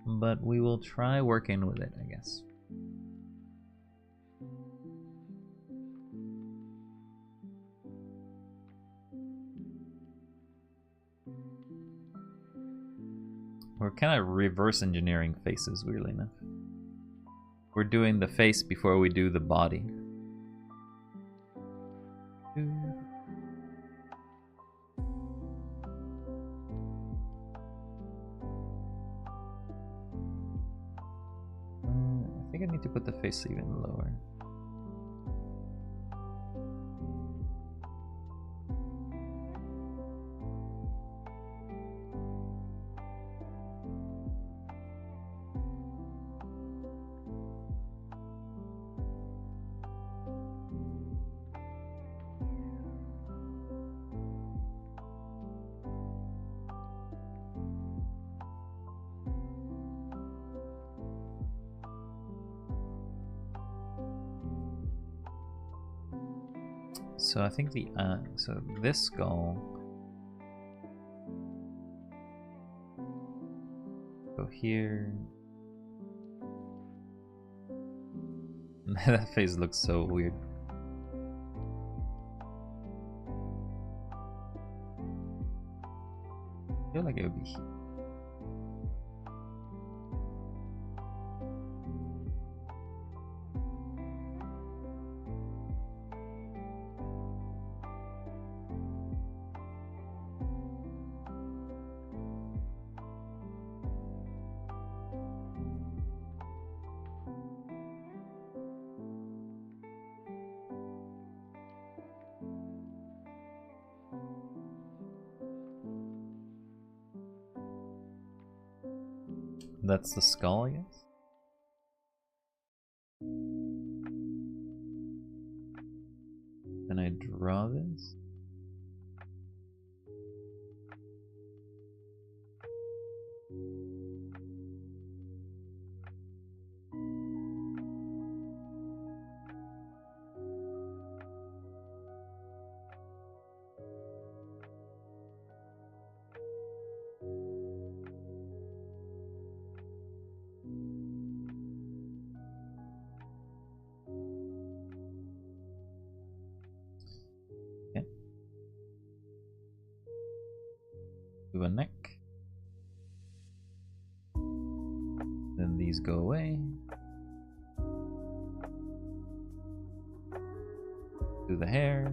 But we will try working with it, I guess. We're kind of reverse engineering faces, weirdly enough. We're doing the face before we do the body. I think I need to put the face even lower. So I think so this skull go here. That face looks so weird. I feel like it would be here. That's the skull, I guess. Can I draw this? Do a neck. Then these go away. Do the hair.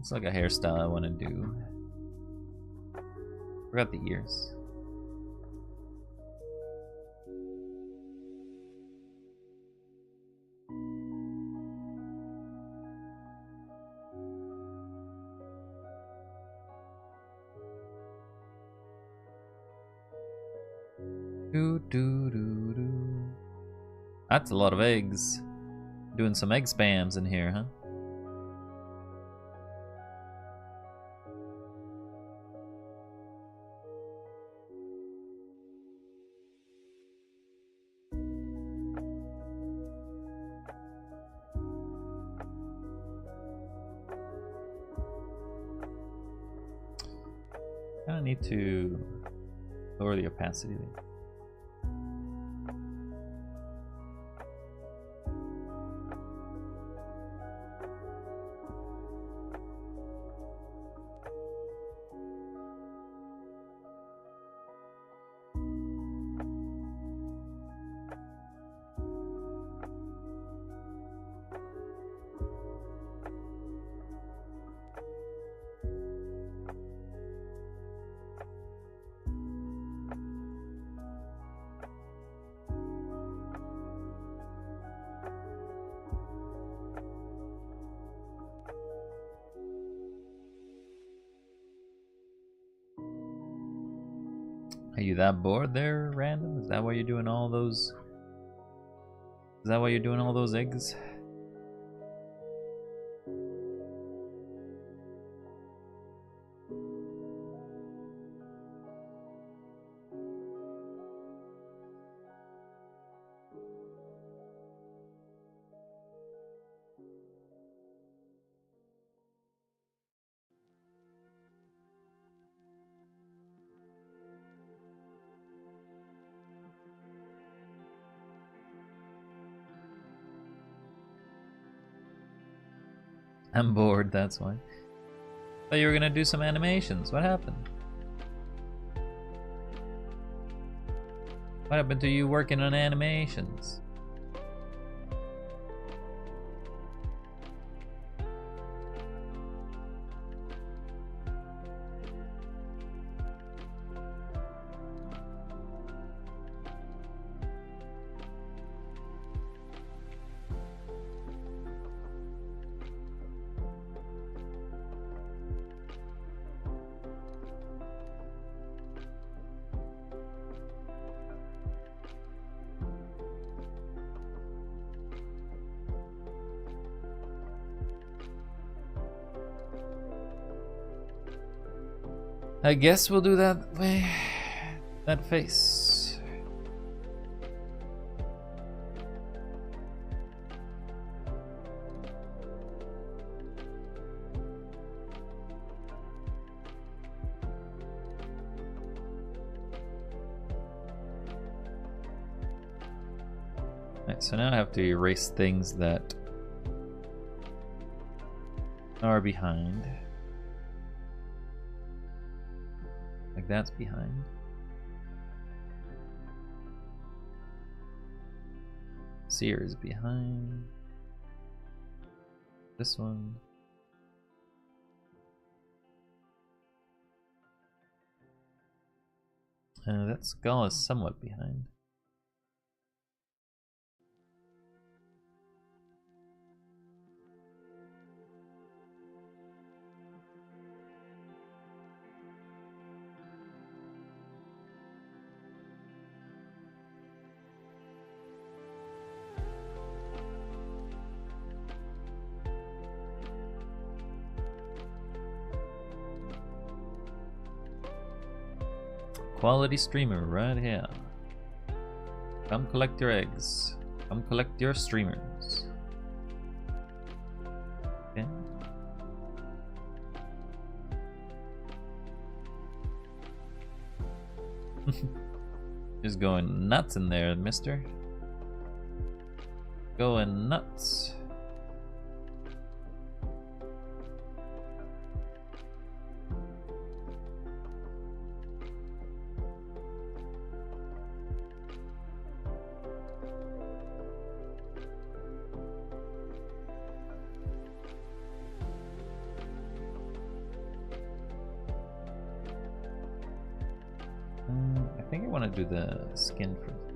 It's like a hairstyle I want to do. Forgot the ears. That's a lot of eggs. Doing some egg spams in here, huh? Kinda need to lower the opacity there. Are you that bored there, Random? Is that why you're doing all those? Is that why you're doing all those eggs? I'm bored, that's why. Thought you were gonna do some animations. What happened? What happened to you working on animations? I guess we'll do that way. That face. Alright, so now I have to erase things that are behind. Like that's behind. Seer is behind. This one. That skull is somewhat behind. Quality streamer right here. Come collect your eggs. Come collect your streamers. Okay. Just going nuts in there, mister. Going nuts. I think I want to do the skin first.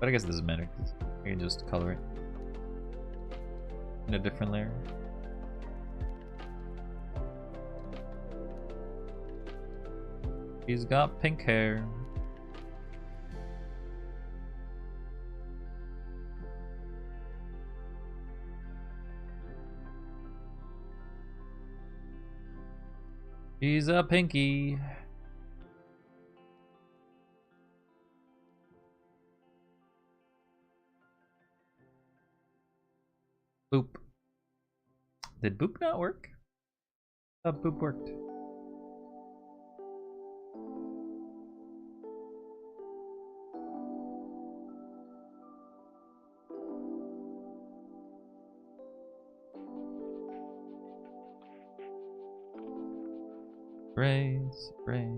But I guess it doesn't matter because I can just color it in a different layer. He's got pink hair. She's a pinky. Boop. Did boop not work? I thought boop worked. Raise, raise.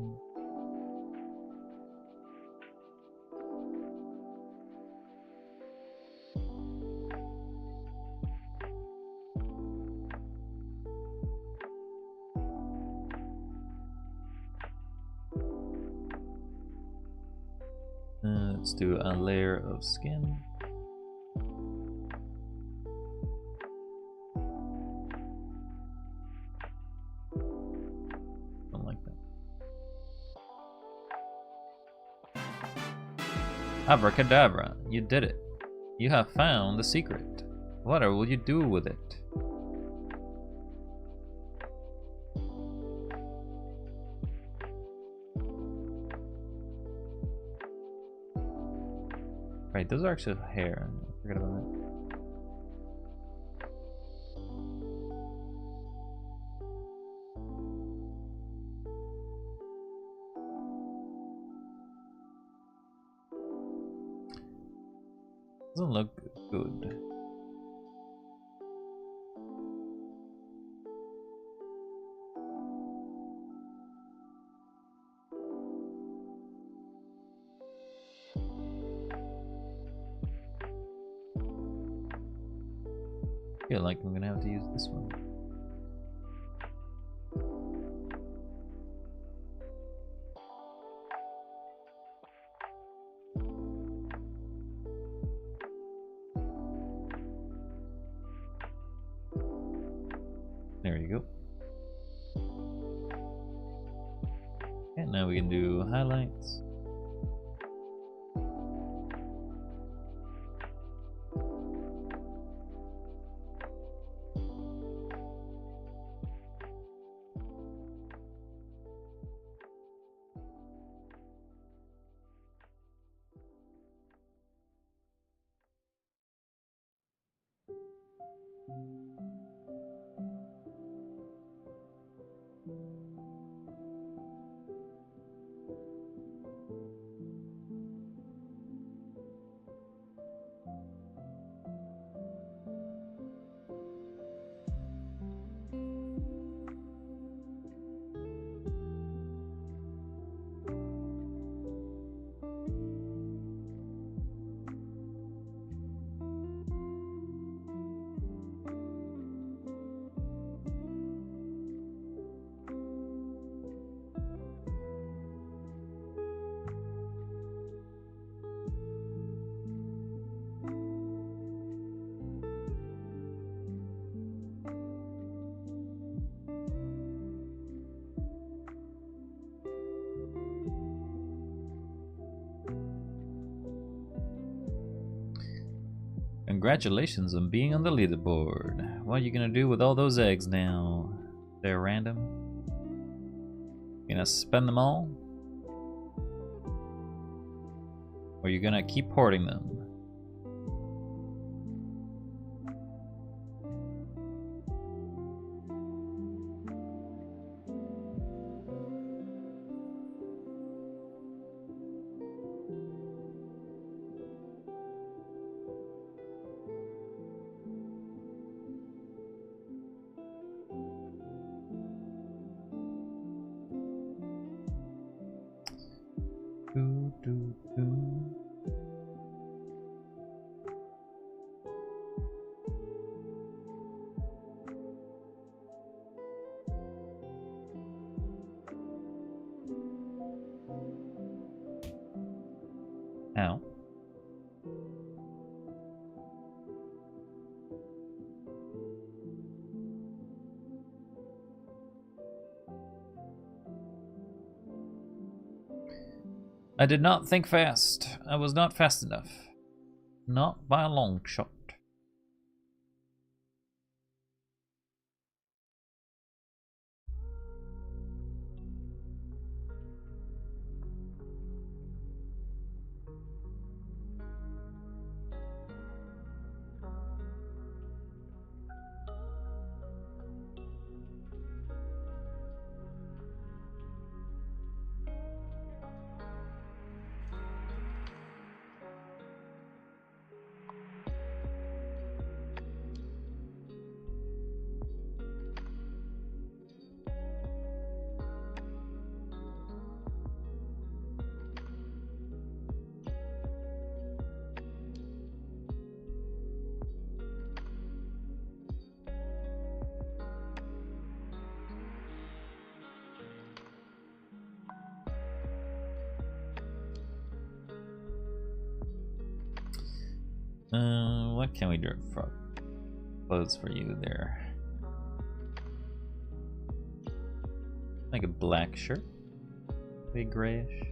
Let's do a layer of skin. Don't like that. Abracadabra, you did it. You have found the secret. What will you do with it? Right, those are actually hair. I forgot about that. Doesn't look good. feel like I'm gonna have to use this one. There you go. And now we can do highlights. Congratulations on being on the leaderboard. What are you gonna do with all those eggs now? They're random. You gonna spend them all? Or are you gonna keep hoarding them? Ow. I did not think fast. I was not fast enough. Not by a long shot. What can we do? For clothes for you there? Like a black shirt, big grayish.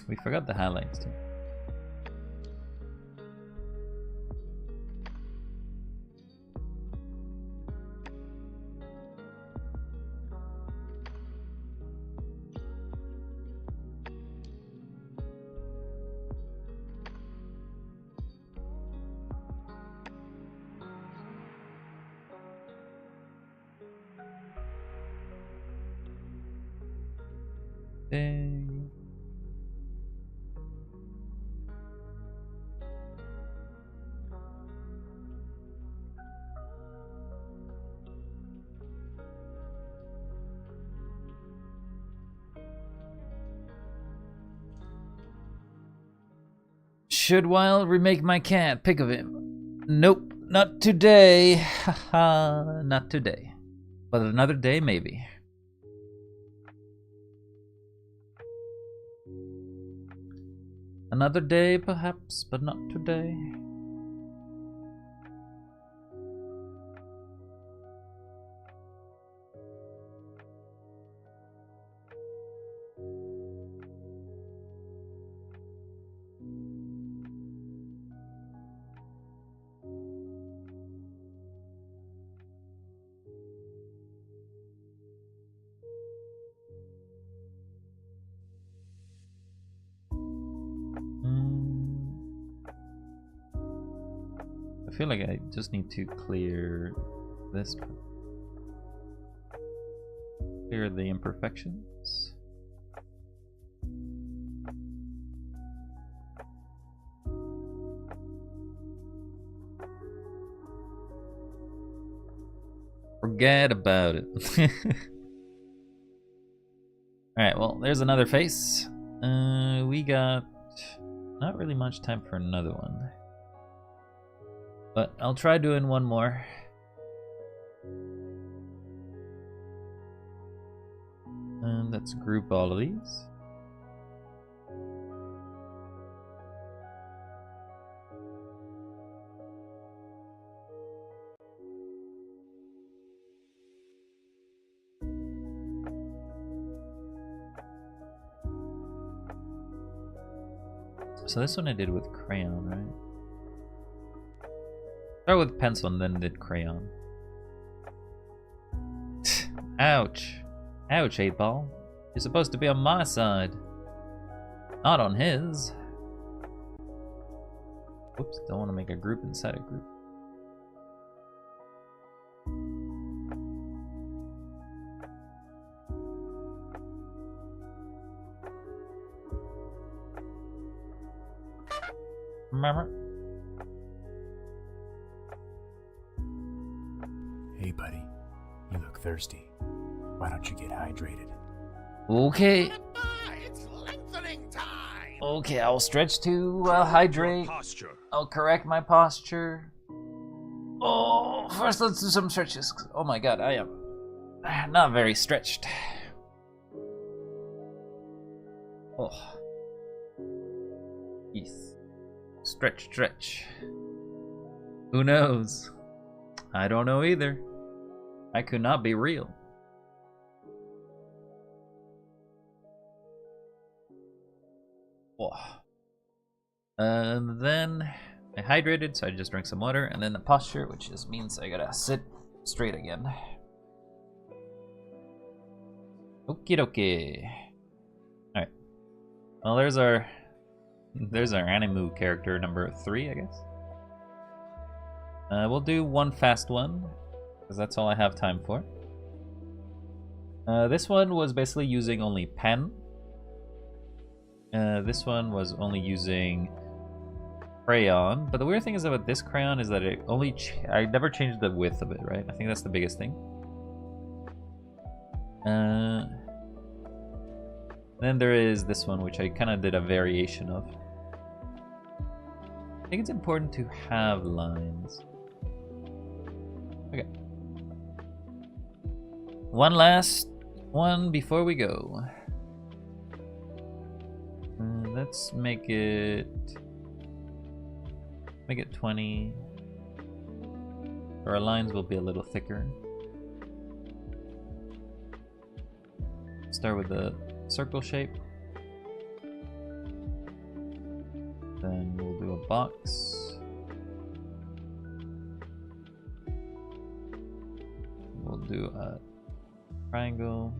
We forgot the highlights too. Ding. Should Wild remake my cat? Pick of him. Nope, not today. Haha, not today. But another day, maybe. Another day, perhaps, but not today. I feel like I just need to clear this part. Clear the imperfections. Forget about it. Alright, well, there's another face. We got not really much time for another one. But I'll try doing one more. And let's group all of these. So this one I did with crayon, right? Start with pencil and then did crayon. Ouch. Ouch, 8-Ball. You're supposed to be on my side. Not on his. Whoops, don't want to make a group inside a group. Remember? Hey buddy, you look thirsty. Why don't you get hydrated? Okay. It's lengthening time. Okay, I'll stretch to hydrate. Posture. I'll correct my posture. Oh, first let's do some stretches. Oh my god, I am not very stretched. Oh. Yes. Stretch, stretch. Who knows? I don't know either. I could not be real. Oh. And then I hydrated, so I just drank some water, and then the posture, which just means I gotta sit straight again. Okie dokie. Alright. Well, there's our Animu character number 3, I guess. We'll do one fast one, because that's all I have time for. This one was basically using only pen. This one was only using crayon, but the weird thing is about this crayon is that it only I never changed the width of it, right? I think that's the biggest thing. Then there is this one, which I kind of did a variation of. I think it's important to have lines. Okay. One last one before we go. Let's make it 20. Our lines will be a little thicker. Start with the circle shape. Then we'll do a box. We'll do a triangle.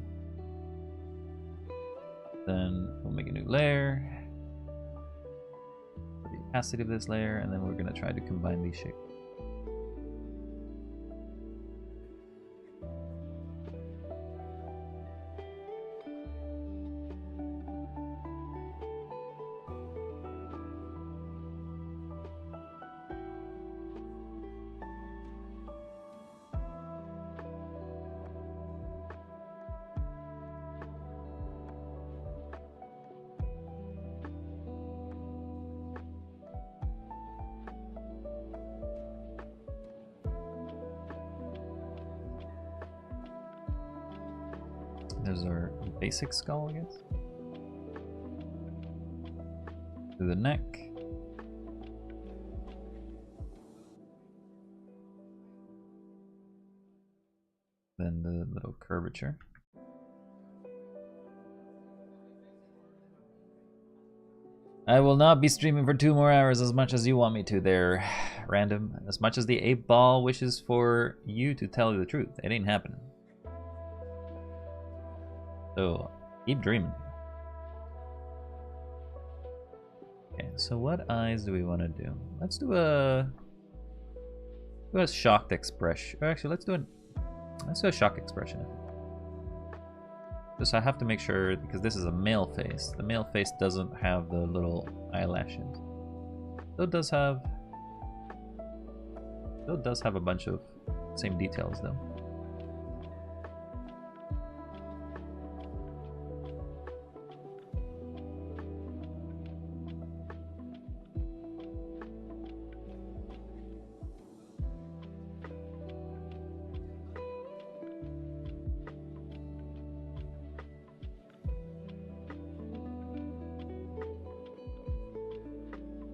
Then we'll make a new layer. The opacity of this layer, and then we're going to try to combine these shapes. There's our basic skull, I guess. To the neck. Then the little curvature. I will not be streaming for 2 more hours as much as you want me to there, Random. As much as the 8-ball wishes for you to tell you the truth. It ain't happening. So, keep dreaming. Okay, so what eyes do we want to do? Let's do a shocked expression. Or actually, let's do a shocked expression. Just I have to make sure, because this is a male face. The male face doesn't have the little eyelashes. Though it does have a bunch of same details though.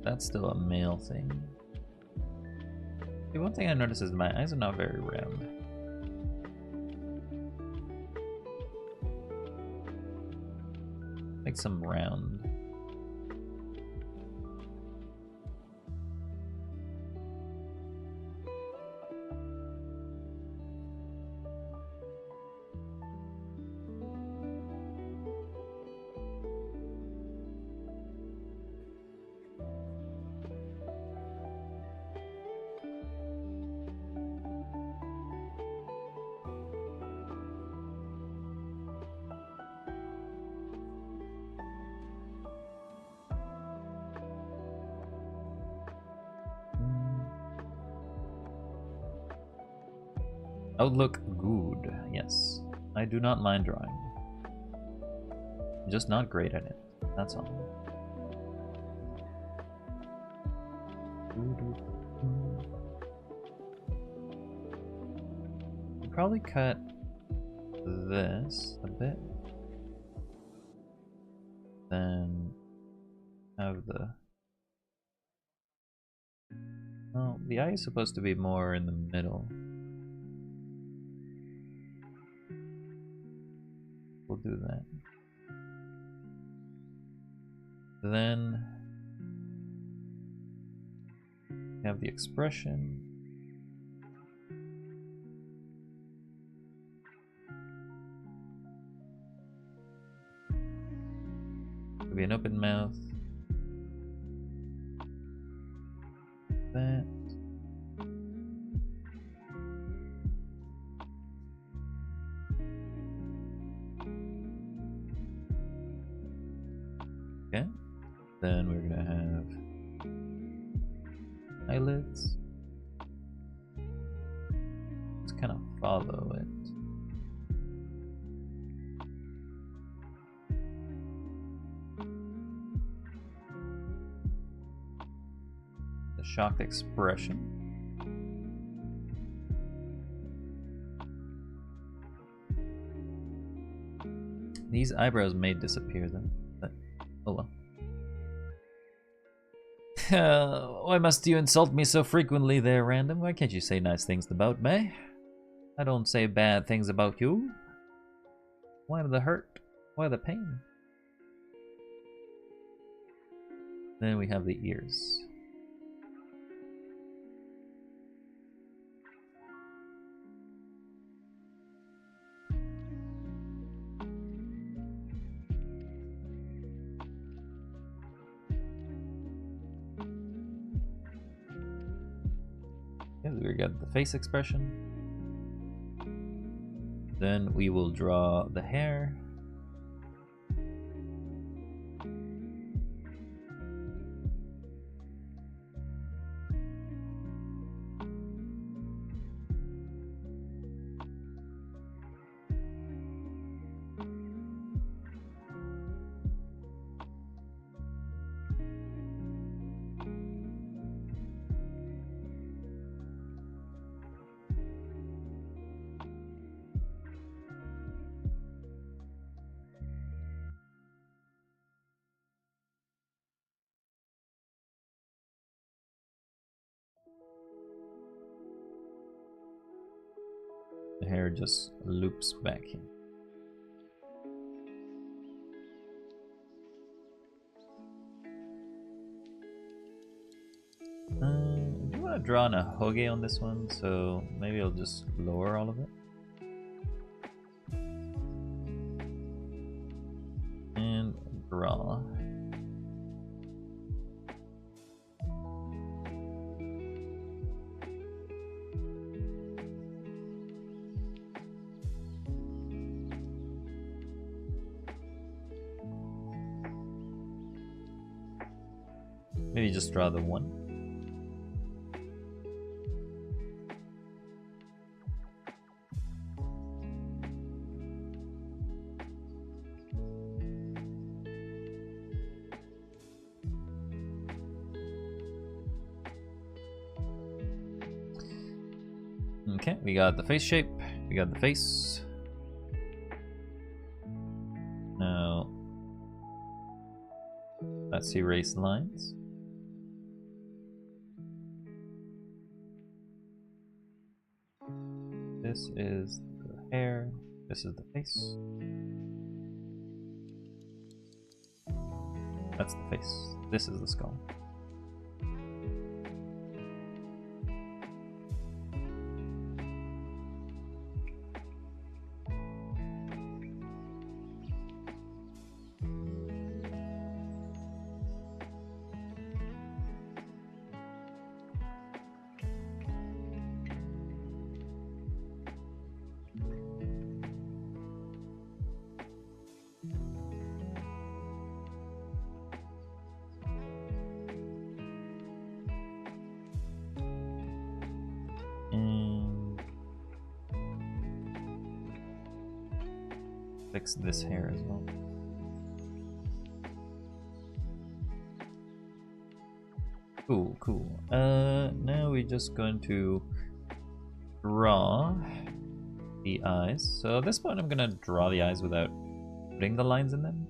That's still a male thing. The one thing I noticed is my eyes are not very round. Make some round. That would look good, yes. I do not mind drawing. I'm just not great at it, that's all. I'll probably cut this a bit. Then have the... Oh, the eye is supposed to be more in the middle. We'll do that. Then have the expression. Could be an open mouth. That. Okay, then we're gonna have eyelids. Let's kind of follow it. The shocked expression. These eyebrows may disappear though. Oh well. Why must you insult me so frequently there, Random? Why can't you say nice things about me? I don't say bad things about you. Why the hurt? Why the pain? Then we have the ears. Okay, we got the face expression. Then we will draw the hair. The hair just loops back here. I do want to draw a hoge on this one, so maybe I'll just lower all of it. And draw. Maybe just draw the one. Okay, we got the face shape, we got the face. Now, let's erase lines. This is the hair, this is the face. That's the face, this is the skull. Fix this hair as well. Cool, cool. Now we're just going to draw the eyes. So at this point I'm gonna draw the eyes without putting the lines in them.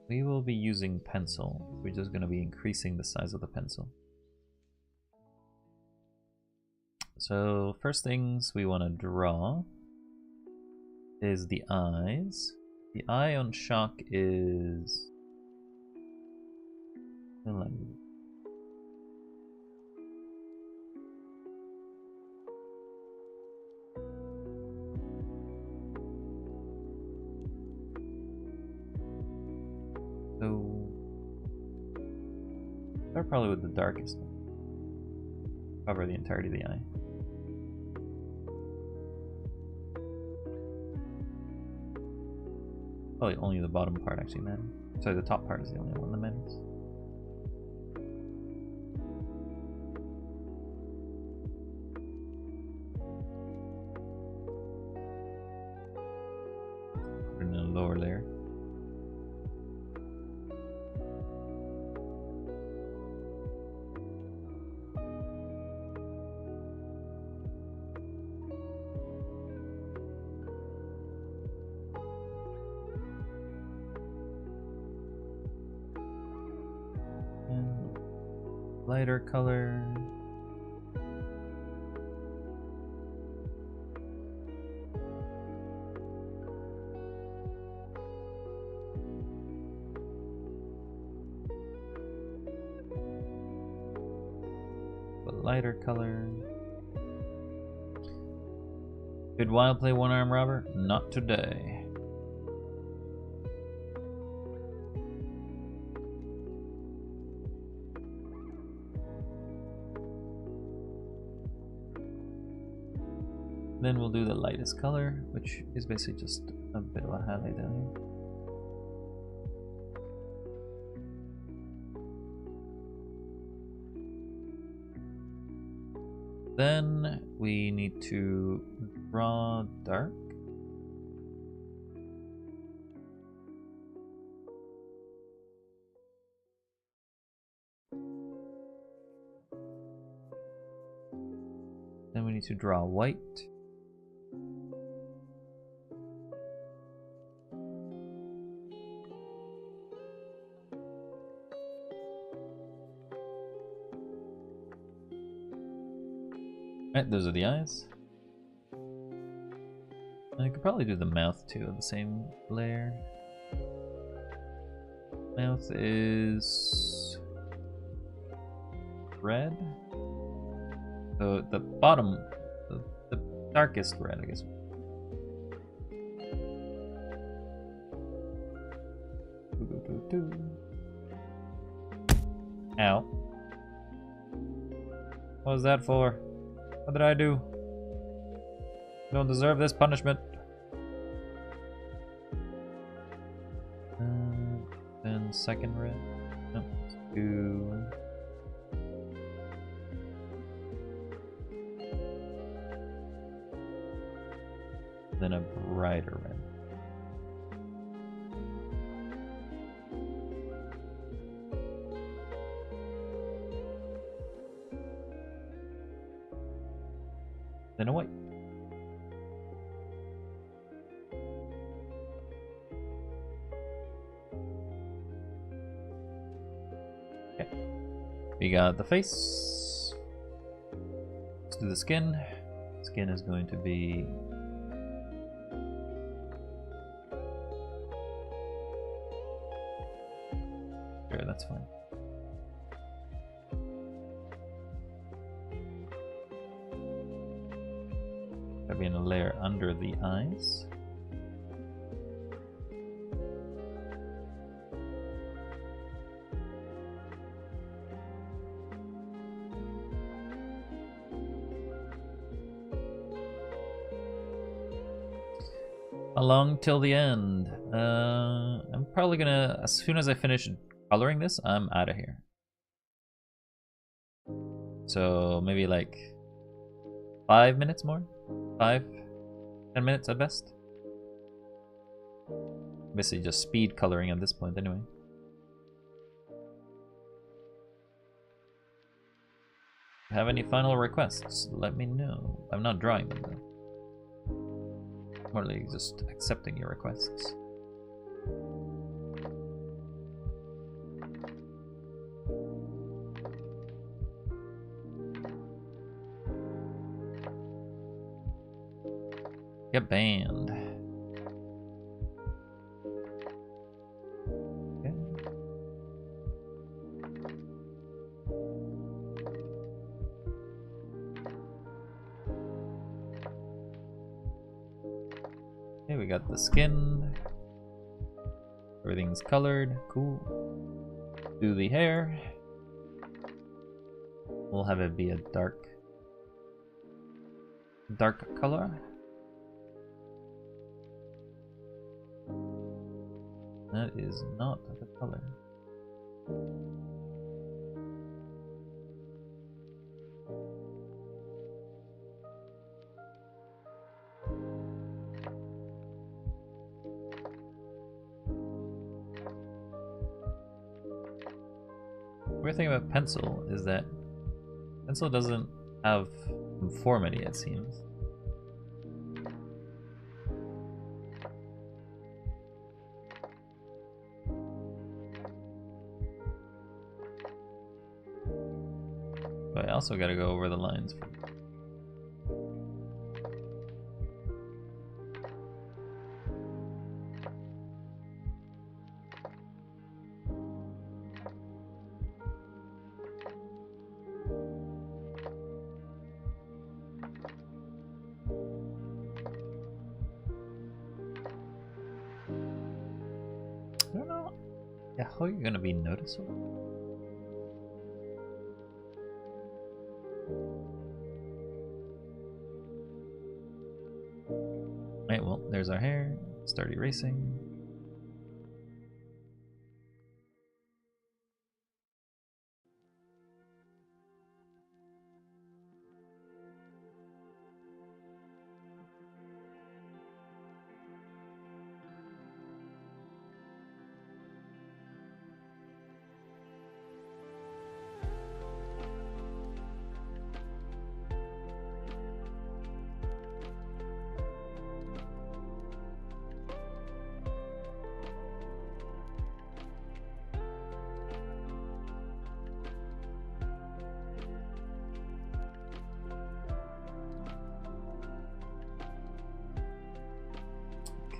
We will be using pencil. We're just gonna be increasing the size of the pencil. So first things we want to draw is the eyes. The eye on shock is 11. So they're probably with the darkest one. Cover the entirety of the eye. Probably only the bottom part actually matters. Sorry, the top part is the only one that matters. Put it in a lower layer. Lighter color. lighter color. Did Wild play One Arm Robber? Not today. Then we'll do the lightest color, which is basically just a bit of a highlight down here. Then we need to draw dark. Then we need to draw white. Right, those are the eyes. And I could probably do the mouth too on the same layer. Mouth is red. So the bottom, the darkest red, I guess. Ow. What was that for? What did I do? I don't deserve this punishment. Then second red. No, two. Then a brighter red. Then a white. Okay. We got the face. Let's do the skin. Skin is going to be sure, that's fine. Gotta be in a layer under the eyes. Along till the end. I'm probably gonna, as soon as I finish coloring this, I'm out of here. So maybe like 5 minutes more? 5-10 minutes at best. Basically just speed coloring at this point anyway. Have any final requests? Let me know. I'm not drawing them though. More like just accepting your requests. Get banned. Okay. Okay, we got the skin. Everything's colored. Cool. Do the hair. We'll have it be a dark color. That is not the color. Weird thing about pencil is that pencil doesn't have conformity, it seems. But I also gotta go over the lines. Yeah, how are you gonna be noticeable? Right, well, there's our hair. Start erasing.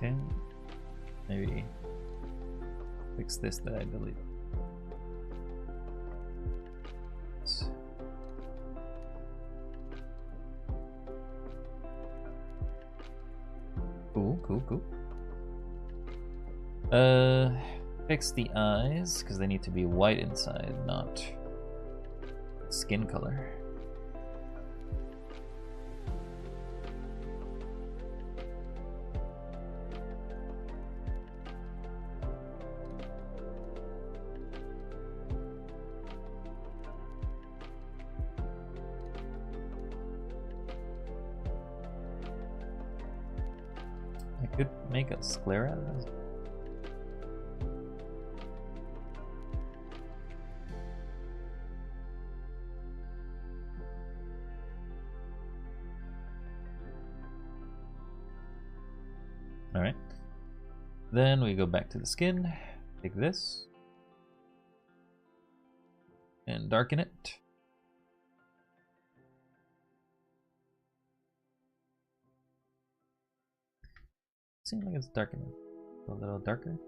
Okay, maybe fix this that I deleted. Cool. Fix the eyes because they need to be white inside, not skin color. I could make a sclera out of this. Alright. Then we go back to the skin, take this, and darken it. Seems like it's darkening. A little darker.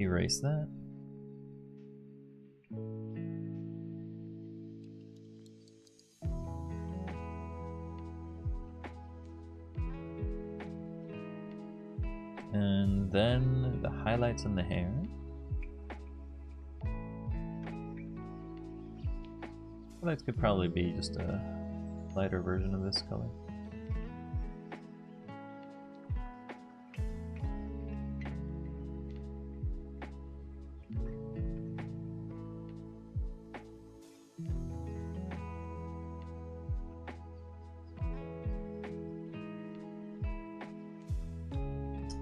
Erase that. And then the highlights in the hair. Highlights could probably be just a lighter version of this color.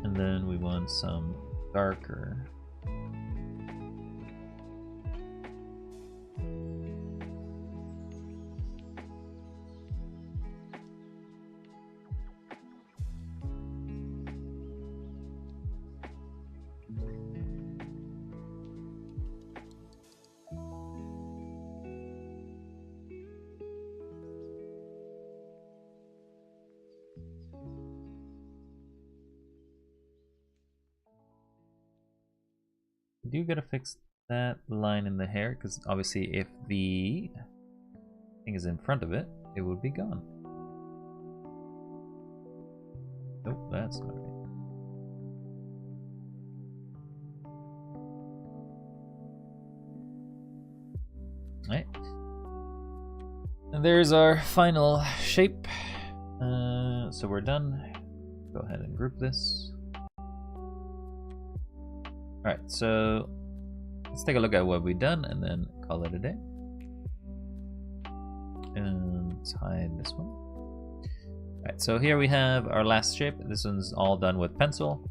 And then we want some darker. I do gotta fix that line in the hair because obviously if the thing is in front of it, it would be gone. Nope, that's not it. Alright. And there's our final shape. So we're done. Go ahead and group this. Alright, so let's take a look at what we've done and then call it a day. And let's hide this one. Alright, so here we have our last shape. This one's all done with pencil.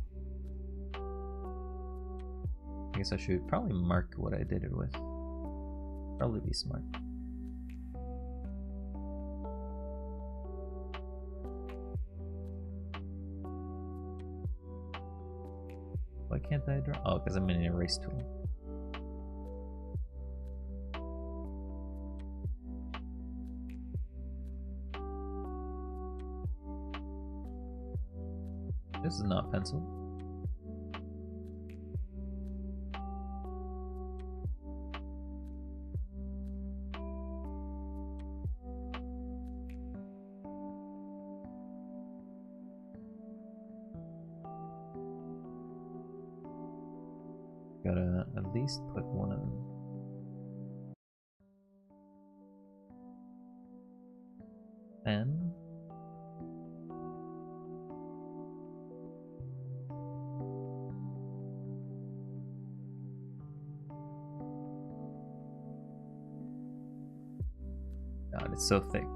I guess I should probably mark what I did it with. Probably be smart. Why can't I draw? Oh, because I'm in an erase tool. This is not pencil. Gotta at least put one of them. Then God, it's so thick.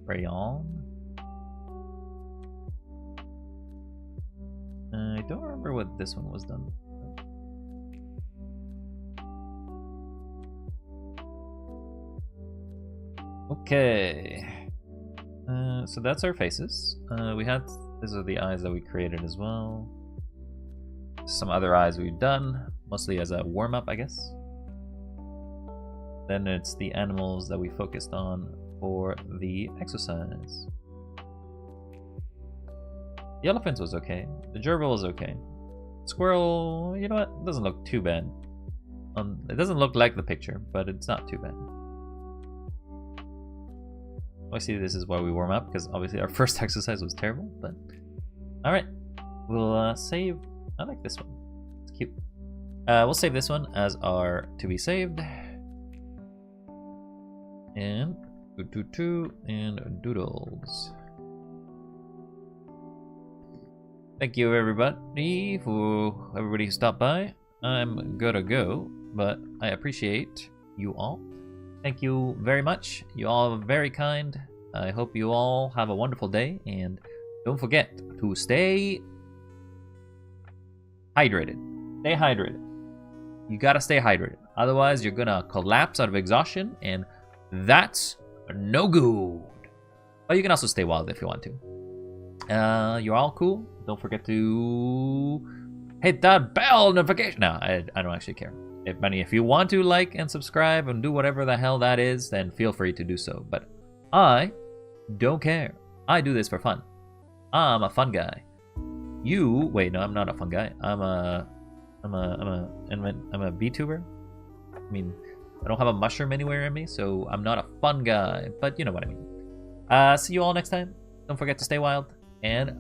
Crayon. I don't remember what this one was done. Okay. So that's our faces. These are the eyes that we created as well. Some other eyes we've done, mostly as a warm-up, I guess. Then it's the animals that we focused on for the exercise. The elephant was okay. The gerbil was okay. Squirrel, you know what? It doesn't look too bad. It doesn't look like the picture, but it's not too bad. Obviously, this is why we warm up, because obviously our first exercise was terrible, but... Alright, we'll save... I like this one. It's cute. We'll save this one as our to be saved. And... and doodles. Thank you everybody for everybody who stopped by. I'm gonna go, but I appreciate you all. Thank you very much. You all are very kind. I hope you all have a wonderful day, and don't forget to stay hydrated. Stay hydrated. You gotta stay hydrated. Otherwise, you're gonna collapse out of exhaustion, and that's no good. But you can also stay wild if you want to. You're all cool. Don't forget to hit that bell notification. No, I don't actually care. If you want to like and subscribe and do whatever the hell that is, then feel free to do so. But I don't care. I do this for fun. I'm a fun guy. Wait, no, I'm not a fun guy. I'm a VTuber. I mean, I don't have a mushroom anywhere in me, so I'm not a fun guy. But you know what I mean. See you all next time. Don't forget to stay wild, and